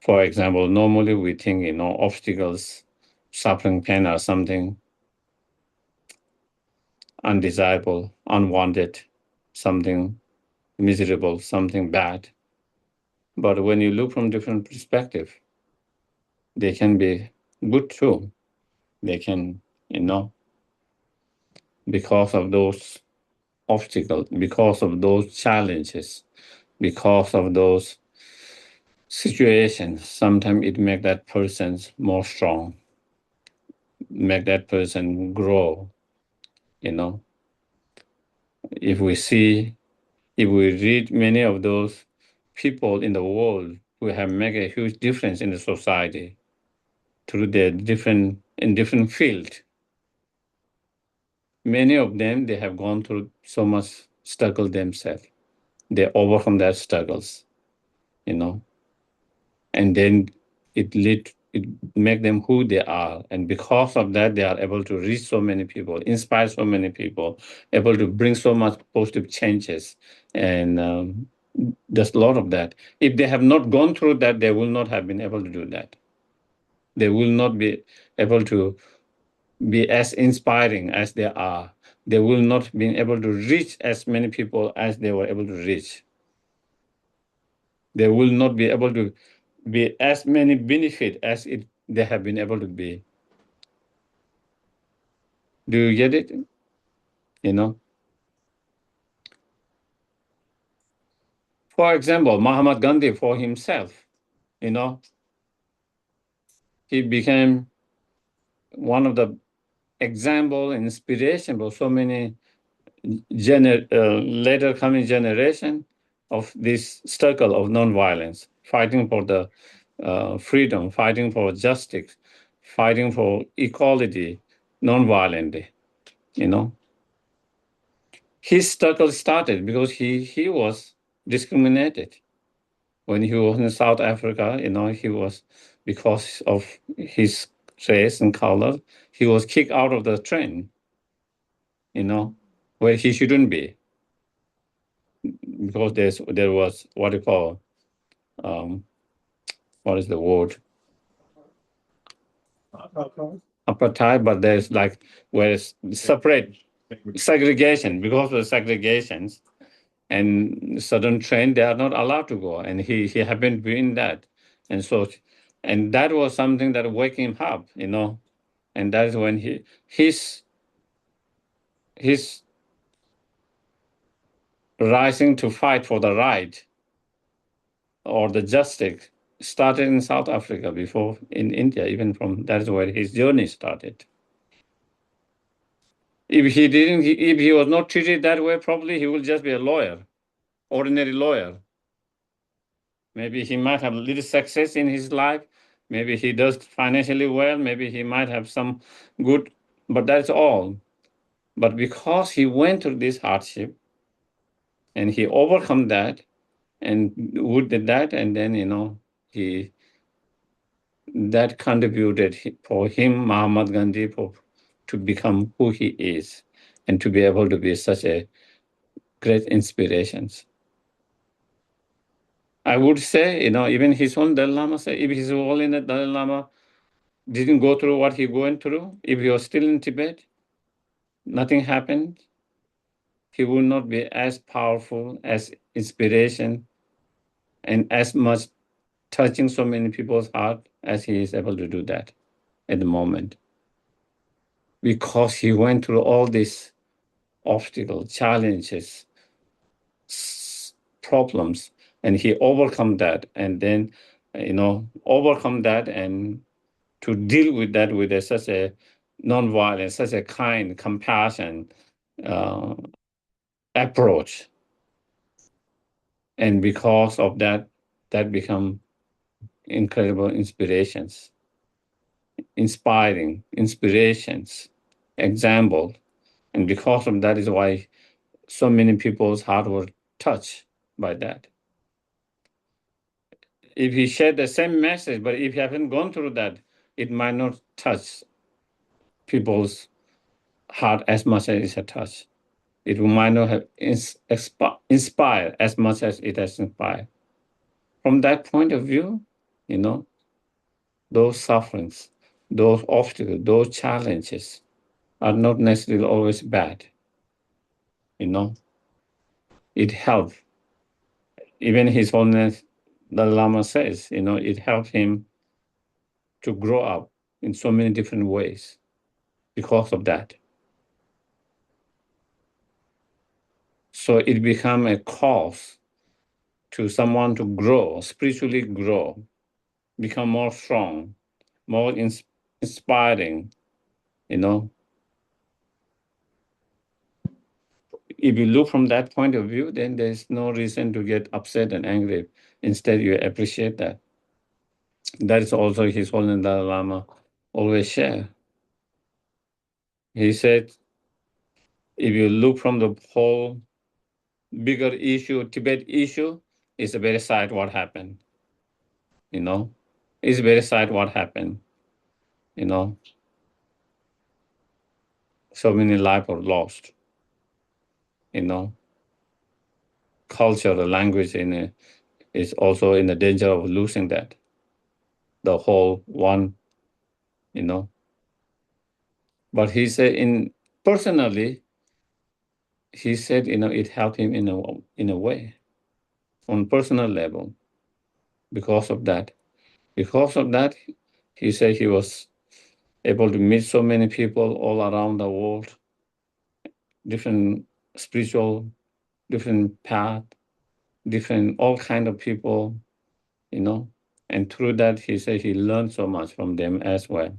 For example, normally we think, obstacles, suffering, pain are something undesirable, unwanted, something miserable, something bad. But when you look from different perspective, they can be good too. They can, because of those obstacles, because of those challenges, because of those situations, sometimes it make that person more strong, make that person grow, If we read many of those people in the world who have made a huge difference in the society through their different field, many of them, they have gone through so much struggle themselves. They overcome their struggles, and then it make them who they are. And because of that, they are able to reach so many people, inspire so many people, able to bring so much positive changes. And there's a lot of that. If they have not gone through that, they will not have been able to do that. They will not be able to be as inspiring as they are. They will not be able to reach as many people as they were able to reach. They will not be able to be as many benefit as they have been able to be. Do you get it? For example, Mahatma Gandhi for himself, he became one of the example and inspiration for so many later coming generation of this struggle of nonviolence, fighting for the freedom, fighting for justice, fighting for equality, nonviolently. His struggle started because he was discriminated when he was in South Africa. He was, because of his race and color, he was kicked out of the train. Where he shouldn't be, because there was what you call, what is the word? Apartheid, but there's like where it's separate segregation, because of segregations, and certain train they are not allowed to go, and he happened to be in that, and that was something that wake him up, and that is when his rising to fight for the right or the justice started in South Africa before in India. Even from that is where his journey started. If he was not treated that way, probably he will just be a lawyer, ordinary lawyer. Maybe he might have a little success in his life. Maybe he does financially well. Maybe he might have some good, but that's all. But because he went through this hardship and he overcome that and would did that, and then he that contributed for him, Mahatma Gandhi, to become who he is and to be able to be such a great inspiration. I would say, even his own Dalai Lama say, if his own Dalai Lama didn't go through what he went through, if he was still in Tibet, nothing happened, he would not be as powerful, as inspiration, and as much touching so many people's heart as he is able to do that at the moment. Because he went through all these obstacles, challenges, problems, and he overcome that, and then overcome that, and to deal with that with such a nonviolent, such a kind, compassion approach. And because of that, that become incredible inspirations, example. And because of that is why so many people's heart were touched by that. If he shared the same message, but if you haven't gone through that, it might not touch people's heart as much as it has touched. It might not have inspired as much as it has inspired. From that point of view, those sufferings, those obstacles, those challenges are not necessarily always bad. It helped. Even His Holiness the Lama says, it helped him to grow up in so many different ways because of that. So it became a cause to someone to grow, spiritually grow, become more strong, more inspiring, If you look from that point of view, then there's no reason to get upset and angry. Instead, you appreciate that. That is also His Holiness Dalai Lama always share. He said, if you look from the whole bigger issue, Tibet issue, it's a very sad what happened. It's very sad what happened. So many lives were lost. Culture, the language is also in the danger of losing that. The whole one, But he said, personally, he said, it helped him in a way, on personal level, because of that. Because of that, he said he was able to meet so many people all around the world, different spiritual, different path, different all kind of people, And through that, he said he learned so much from them as well,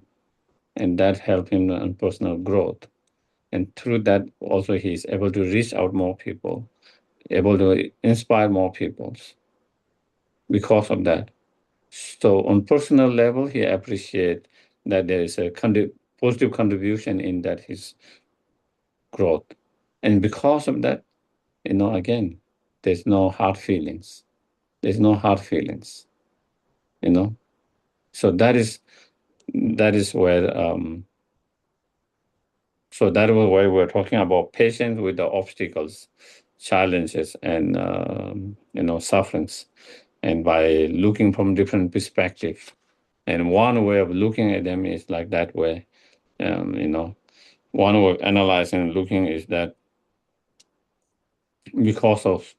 and that helped him in personal growth. And through that, also he's able to reach out more people, able to inspire more people because of that. So on personal level, he appreciates that there is a positive contribution in that his growth. And because of that, again, there's no hard feelings. There's no hard feelings, So that is where so that was why we're talking about patience with the obstacles, challenges, and sufferings, and by looking from different perspectives. And one way of looking at them is like that way. One way of analyzing and looking is that because of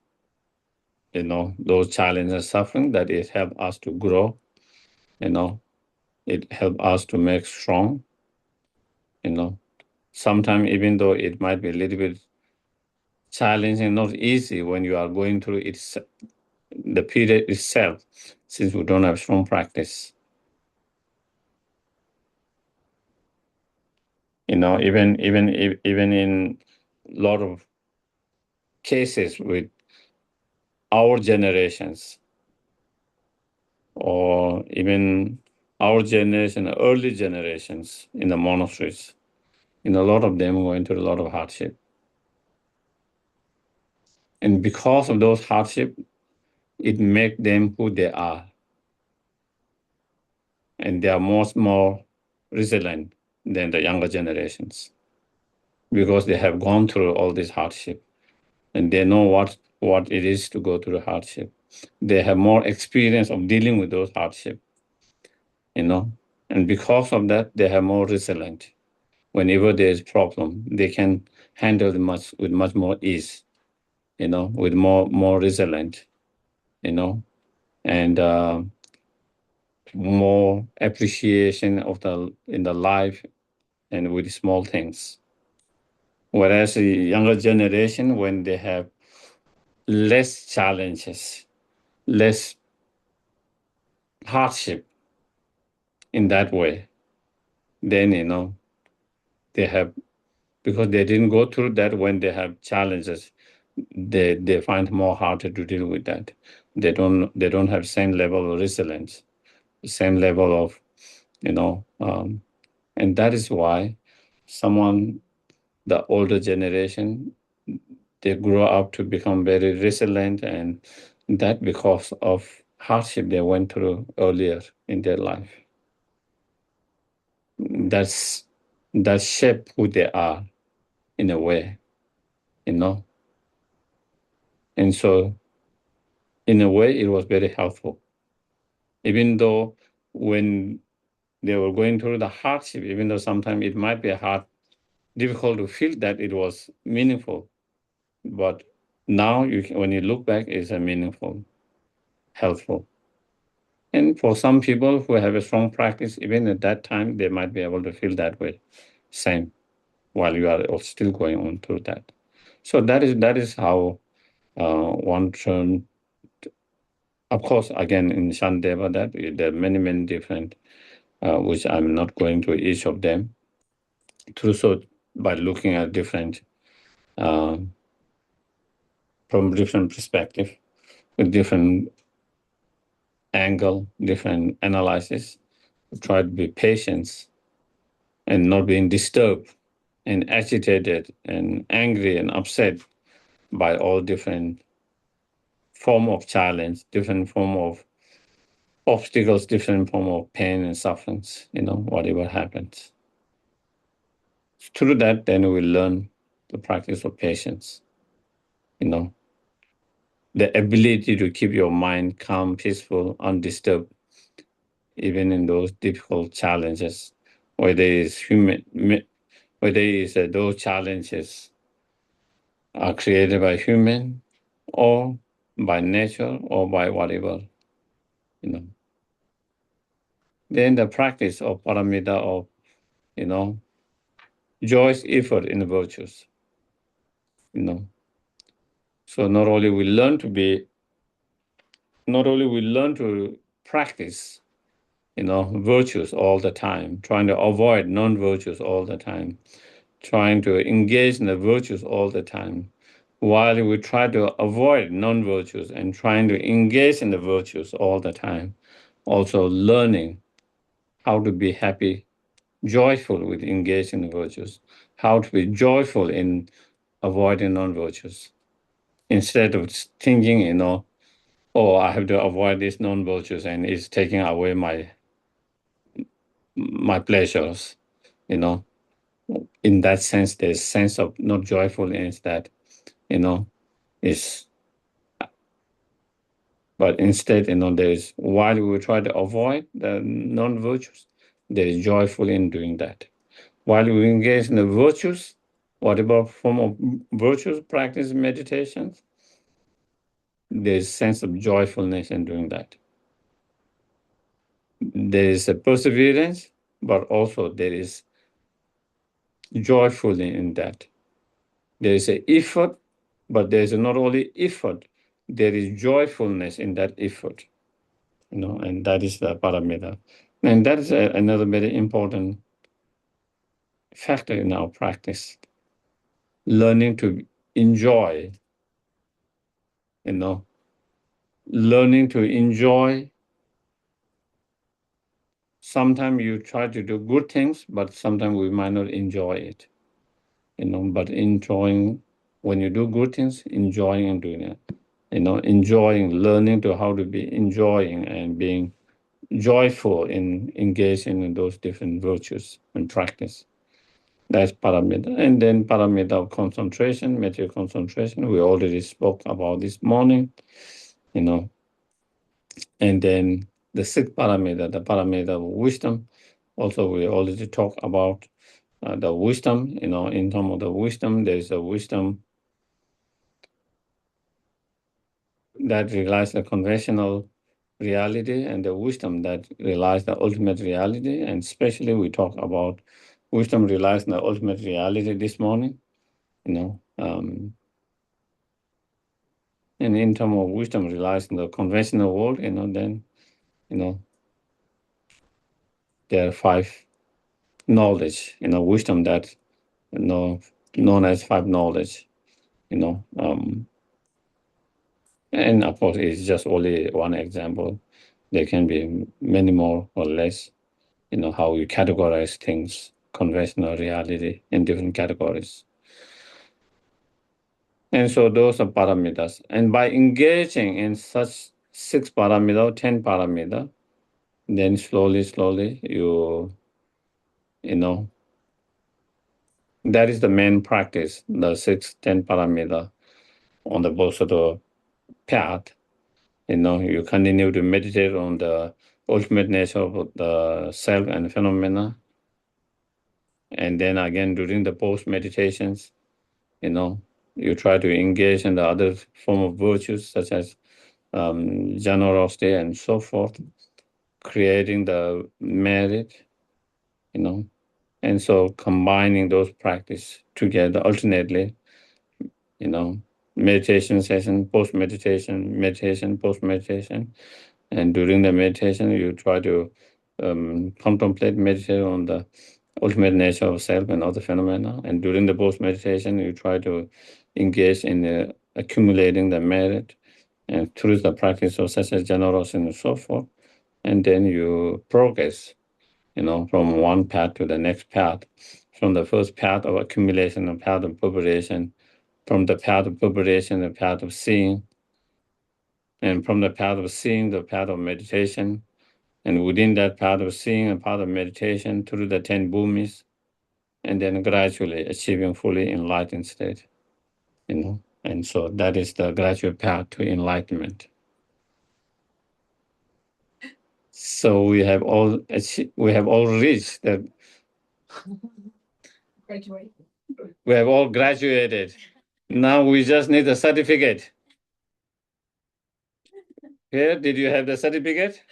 those challenges and suffering, that it helped us to grow. It helped us to make strong. Sometimes even though it might be a little bit challenging, not easy when you are going through it, the period itself, since we don't have strong practice. Even in a lot of cases with our generations, or even our generation, early generations in the monasteries, a lot of them went through a lot of hardship. And because of those hardship, it make them who they are. And they are much more resilient than the younger generations because they have gone through all this hardship and they know what it is to go through hardship. They have more experience of dealing with those hardship, and because of that, they have more resilient. Whenever there is problem, they can handle it with much more ease, with more resilient, and more appreciation in the life and with small things. Whereas the younger generation, when they have less challenges, less hardship in that way, then, they have, because they didn't go through that, when they have challenges, they find more harder to deal with that. They don't have same level of resilience, same level of, and that is why the older generation, they grow up to become very resilient, and that because of hardship they went through earlier in their life. That's that shape who they are in a way, you know. And so in a way it was very helpful. Even though when they were going through the hardship, even though sometimes it might be difficult to feel that it was meaningful, but now when you look back, it's a meaningful, helpful. And for some people who have a strong practice, even at that time, they might be able to feel that way, same, while you are still going on through that. So that is how one turn. Of course, again in Shantideva, that there are many different, which I'm not going to each of them. Through so by looking at different, uh, from different perspective, with different angle, different analysis, try to be patient and not being disturbed and agitated and angry and upset by all different form of challenge, different form of obstacles, different form of pain and sufferings, whatever happens. Through that, then we learn the practice of patience, the ability to keep your mind calm, peaceful, undisturbed, even in those difficult challenges, whether it's those challenges are created by human or by nature or by whatever, you know. Then the practice of paramita of, joyous effort in the virtues, you know. So not only we learn to practice, virtues all the time, trying to avoid non-virtues all the time, trying to engage in the virtues all the time, while we try to avoid non-virtues and trying to engage in the virtues all the time, also learning how to be happy, joyful with engaging in the virtues, how to be joyful in avoiding non-virtues, instead of thinking, oh, I have to avoid these non-virtues and it's taking away my pleasures, you know. In that sense, there's sense of not joyfulness that, is, but instead, there is, while we try to avoid the non-virtues, there is joyful in doing that. While we engage in the virtues, whatever form of virtues, practice meditations, there is sense of joyfulness in doing that. There is a perseverance, but also there is joyfully in that. There is an effort, but there is not only effort, there is joyfulness in that effort, and that is the paramita. And that is another very important factor in our practice. Learning to enjoy, learning to enjoy. Sometimes you try to do good things, but sometimes we might not enjoy it, but enjoying, when you do good things, enjoying and doing it, enjoying, learning to how to be enjoying and being joyful in engaging in those different virtues and practice. That's paramita. And then paramita of concentration, material concentration, we already spoke about this morning, And then the sixth paramita, the paramita of wisdom, also we already talked about the wisdom, in terms of the wisdom, there's a wisdom that relies the conventional reality and the wisdom that relies the ultimate reality. And especially we talk about wisdom relies on the ultimate reality this morning, and in terms of wisdom relies on the conventional world, then, there are five knowledge, wisdom that, known as five knowledge, and of course, it's just only one example. There can be many more or less, how you categorize things, conventional reality in different categories. And so those are parameters. And by engaging in such 6 parameter, 10 parameter, then slowly, you know, that is the main practice, the 6, 10 parameter on the Bodhisattva path. You continue to meditate on the ultimate nature of the self and phenomena. And then again, during the post meditations, you try to engage in the other form of virtues such as generosity and so forth, creating the merit, and so combining those practice together alternately, meditation session, post meditation, post meditation, and during the meditation you try to contemplate, meditate on the ultimate nature of self and other phenomena, and during the post meditation you try to engage in accumulating the merit and through the practice of such as generosity and so forth, and then you progress, from one path to the next path, from the first path of accumulation and path of preparation, from the path of preparation, the path of seeing, and from the path of seeing, the path of meditation, and within that path of seeing and path of meditation through the 10 bhumis, and then gradually achieving fully enlightened state, and so that is the gradual path to enlightenment. So we have all reached the. Graduate. We have all graduated. Now we just need a certificate. Here, did you have the certificate?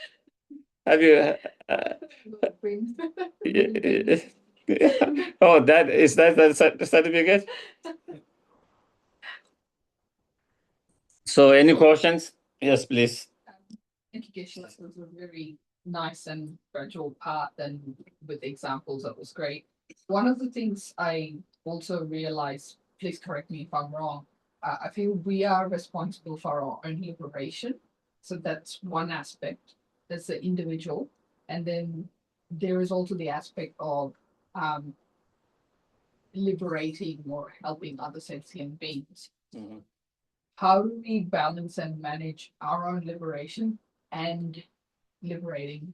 Have you? Oh, that the certificate. So, any questions? Yes, please. Thank you, Geshe. This was a very nice and gradual part, and with examples, that was great. One of the things I also realized, please correct me if I'm wrong, I feel we are responsible for our own liberation. So that's one aspect. That's the individual. And then there is also the aspect of liberating or helping other sentient beings. Mm-hmm. How do we balance and manage our own liberation and liberating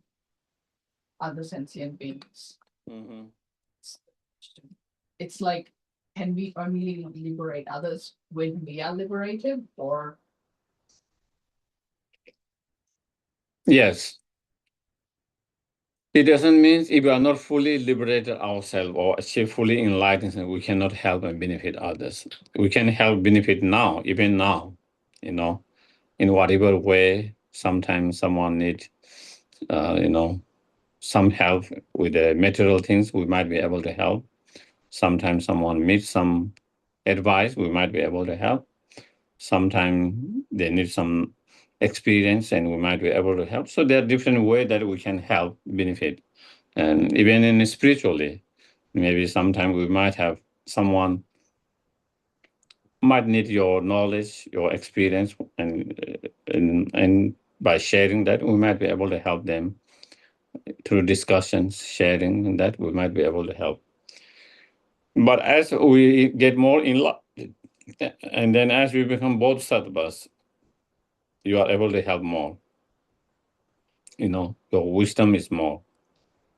other sentient beings? Mm-hmm. It's like, can we only liberate others when we are liberated, or? Yes. It doesn't mean if we are not fully liberated ourselves or achieve fully enlightenment, we cannot help and benefit others. We can help benefit now, even now, in whatever way. Sometimes someone needs, some help with the material things, we might be able to help. Sometimes someone needs some advice, we might be able to help. Sometimes they need some experience and we might be able to help. So there are different ways that we can help benefit. And even in spiritually, maybe sometimes we might have someone might need your knowledge, your experience, and by sharing that, we might be able to help them through discussions, sharing, and that we might be able to help. But as we get more in love, and then as we become bodhisattvas, you are able to help more. Your wisdom is more.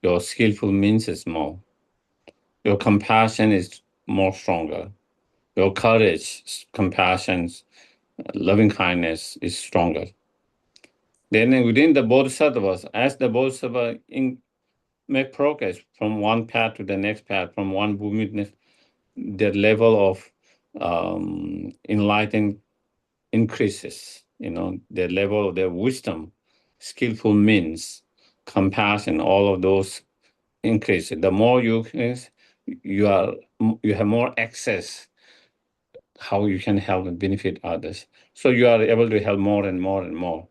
Your skillful means is more. Your compassion is more stronger. Your courage, compassion, loving kindness is stronger. Then within the bodhisattvas, as the bodhisattva make progress from one path to the next path, from one bhumi, the level of enlightened increases. The level of their wisdom, skillful means, compassion, all of those increase. The more you have more access how you can help and benefit others. So you are able to help more and more and more.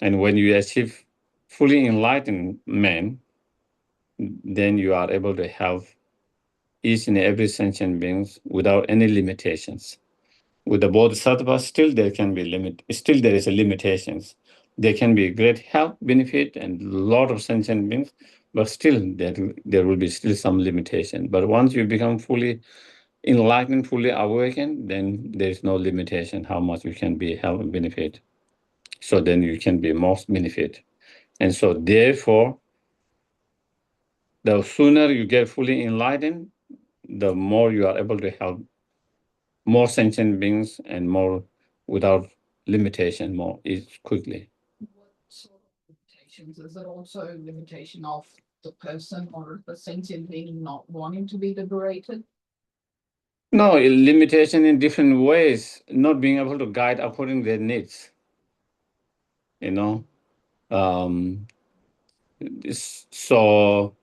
And when you achieve fully enlightened man, then you are able to help each and every sentient beings without any limitations. With the bodhisattva, still there can be limit. Still there is a limitations. There can be great help, benefit, and lot of sentient beings, but still there will be still some limitation. But once you become fully enlightened, fully awakened, then there is no limitation how much you can be help and benefit. So then you can be most benefit. And so therefore, the sooner you get fully enlightened, the more you are able to help more sentient beings and more without limitation, more is quickly. What sort of limitations? Is it also a limitation of the person or the sentient being not wanting to be liberated? No, limitation in different ways, not being able to guide according to their needs. You know, um, so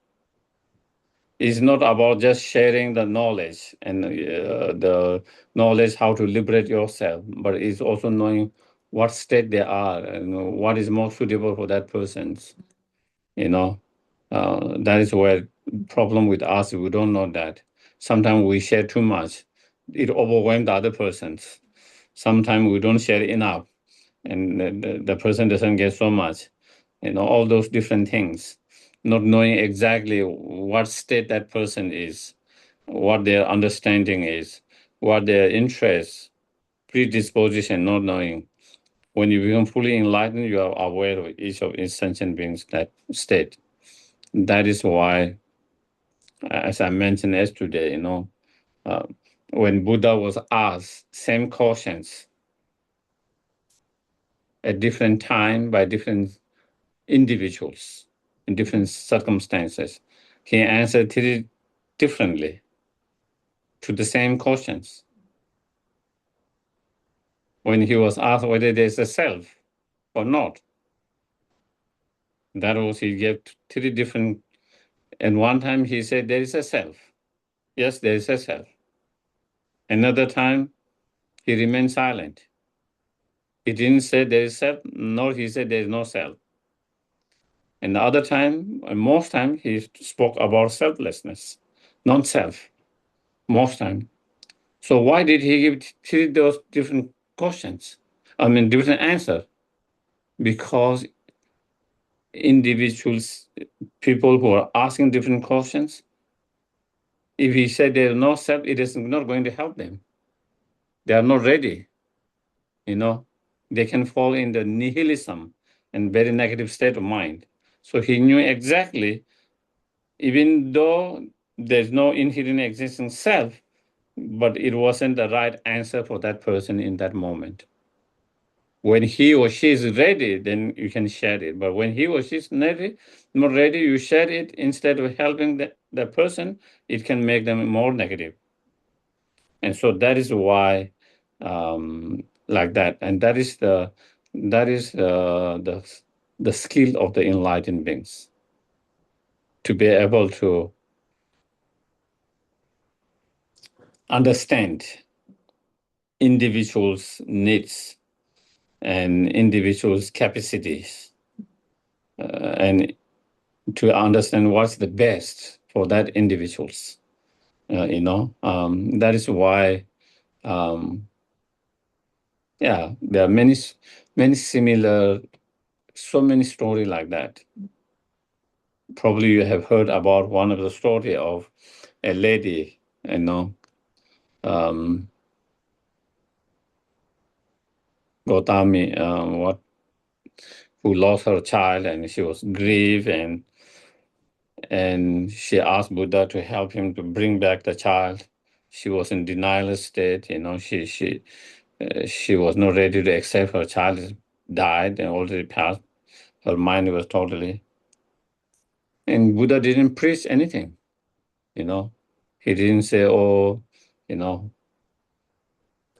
it's not about just sharing the knowledge and the knowledge how to liberate yourself, but it's also knowing what state they are and what is more suitable for that person's. You know, that is where problem with us. We don't know that. Sometimes we share too much, it overwhelms the other persons. Sometimes we don't share enough, and the person doesn't get so much. All those different things, not knowing exactly what state that person is, what their understanding is, what their interests, predisposition, not knowing. When you become fully enlightened, you are aware of each of its sentient beings that state. That is why, as I mentioned yesterday, uh, when Buddha was asked same questions at different time by different individuals in different circumstances, he answered it differently to the same questions. When he was asked whether there's a self or not, that was he gave three different. And one time he said there is a self. Yes, there is a self. Another time he remained silent. He didn't say there is self, nor he said there is no self. And the other time, most time, he spoke about selflessness, not self. Most time. So why did he give three those different questions? I mean, different answer. Because individuals, people who are asking different questions, if he said there is no self, it is not going to help them. They are not ready. You know, they can fall in the nihilism and very negative state of mind. So he knew exactly, even though there's no inherent existing self, but it wasn't the right answer for that person in that moment. When he or she is ready, then you can share it. But when he or she is not ready, you share it instead of helping the person, it can make them more negative. And so that is why, like that, and that is the skill of the enlightened beings to be able to understand individuals' needs and individuals' capacities, and to understand what's the best for that individuals. That is why, um, yeah, there are many similar, so many stories like that. Probably you have heard about one of the story of a lady, um, Gotami, who lost her child, and she was grieved, and she asked Buddha to help him to bring back the child. She was in denial state. She was not ready to accept her child died and already passed. Her mind was totally. And Buddha didn't preach anything. You know, he didn't say, "Oh, you know,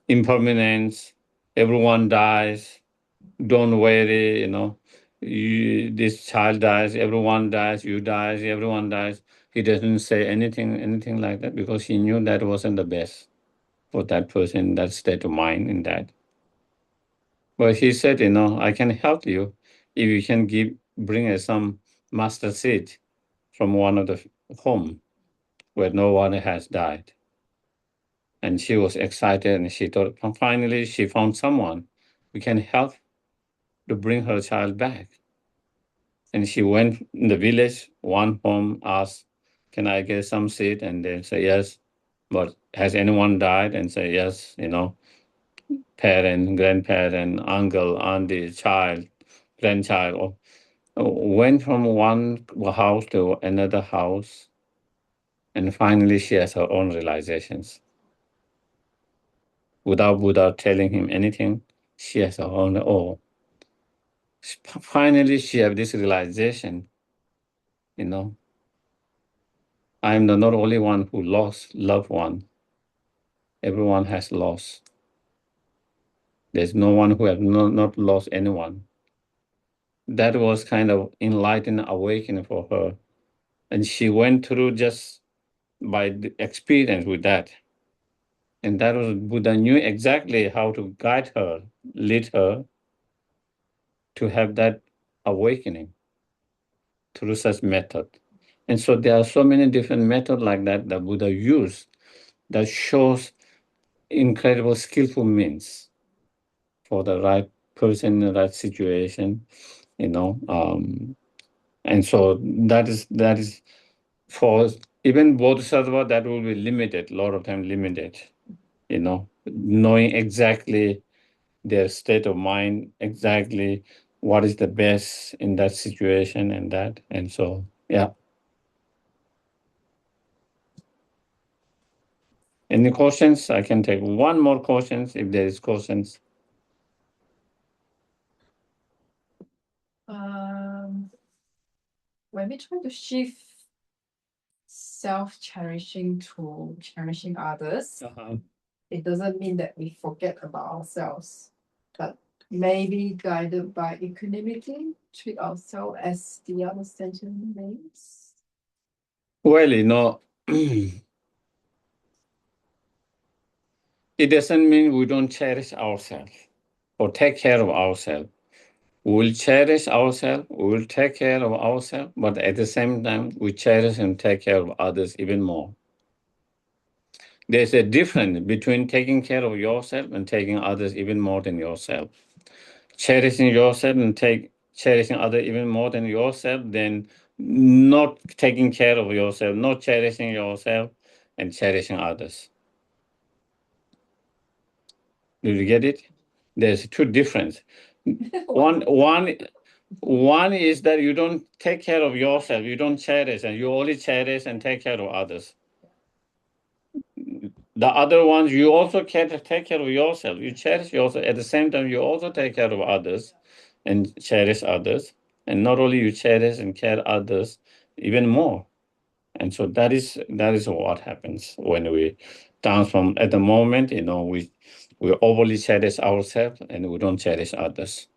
impermanence. Everyone dies. Don't worry. This child dies. Everyone dies. You dies. Everyone dies." He doesn't say anything like that because he knew that wasn't the best for that person, that state of mind in that. But he said, I can help you if you can bring us some master seed from one of the home where no one has died. And she was excited, and she thought finally she found someone who can help to bring her child back. And she went in the village, one home asked, "Can I get some seed?" And they say yes. But has anyone died? And say yes, parent, grandparent, uncle, auntie, child, grandchild. Went from one house to another house, and finally she has her own realizations. Without telling him anything, she has her own. Oh, finally she have this realization. You know, I am the not only one who lost loved one. Everyone has lost. There's no one who has not lost anyone. That was kind of enlightened awakening for her, and she went through just by the experience with that. And that was Buddha knew exactly how to guide her, lead her to have that awakening through such method. And so there are so many different methods like that that Buddha used that shows incredible skillful means for the right person in the right situation, you know. And so that is for even bodhisattva that will be limited, a lot of time limited, knowing exactly their state of mind, exactly what is the best in that situation and that. And so, yeah. Any questions? I can take one more questions if there is questions. When we try to shift self-cherishing to cherishing others, it doesn't mean that we forget about ourselves, but maybe guided by equanimity, treat ourselves as the other sentient beings. Well, it doesn't mean we don't cherish ourselves or take care of ourselves. We will cherish ourselves, we will take care of ourselves, but at the same time, we cherish and take care of others even more. There's a difference between taking care of yourself and taking others even more than yourself. Cherishing yourself and cherishing others even more than yourself, then not taking care of yourself, not cherishing yourself and cherishing others. Do you get it? There's two difference. One is that you don't take care of yourself, you don't cherish, and you only cherish and take care of others. The other ones, you also take care of yourself. You cherish yourself. At the same time, you also take care of others and cherish others. And not only you cherish and care others, even more. And so that is what happens when we transform. At the moment, we overly cherish ourselves and we don't cherish others.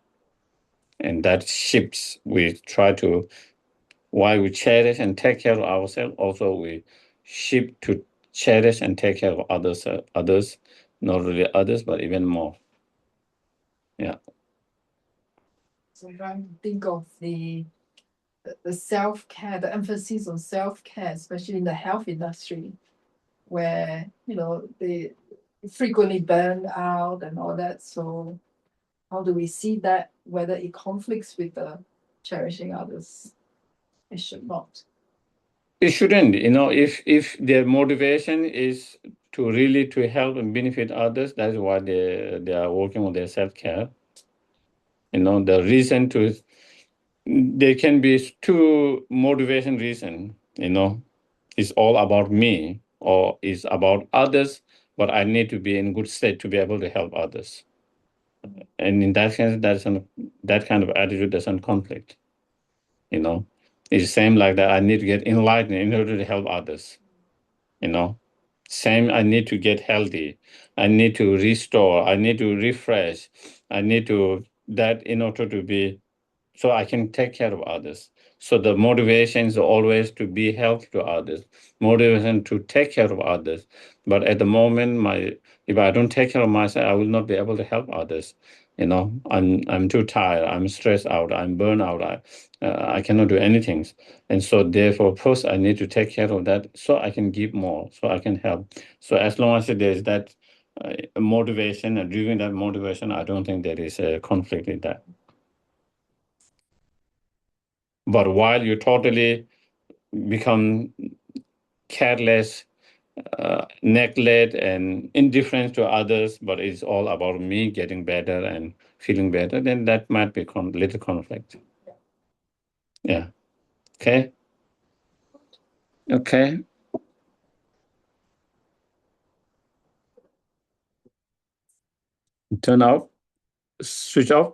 And that shifts. We try to, while we cherish and take care of ourselves, also we shift to cherish and take care of others, not really others, but even more. Yeah. So I'm trying to think of the self-care, the emphasis on self-care, especially in the health industry, where they frequently burn out and all that. So how do we see that, whether it conflicts with the cherishing others? It should not. It shouldn't, if their motivation is to really to help and benefit others, that's why they are working on their self-care. The reason to, there can be two motivation reason, it's all about me or it's about others, but I need to be in good state to be able to help others. And in that sense, that kind of attitude doesn't conflict. It's the same like that. I need to get enlightened in order to help others. Same. I need to get healthy. I need to restore. I need to refresh. I need to that in order to be so I can take care of others. So the motivation is always to be helpful to others, motivation to take care of others. But at the moment, if I don't take care of myself, I will not be able to help others. I'm too tired, I'm stressed out, I'm burned out, I cannot do anything. And so therefore first I need to take care of that so I can give more, so I can help. So as long as there's that motivation and driven that motivation, I don't think there is a conflict in that. But while you totally become careless, neglect and indifference to others, but it's all about me getting better and feeling better, then that might be little conflict. Yeah. Okay. Okay. Turn off. Switch off.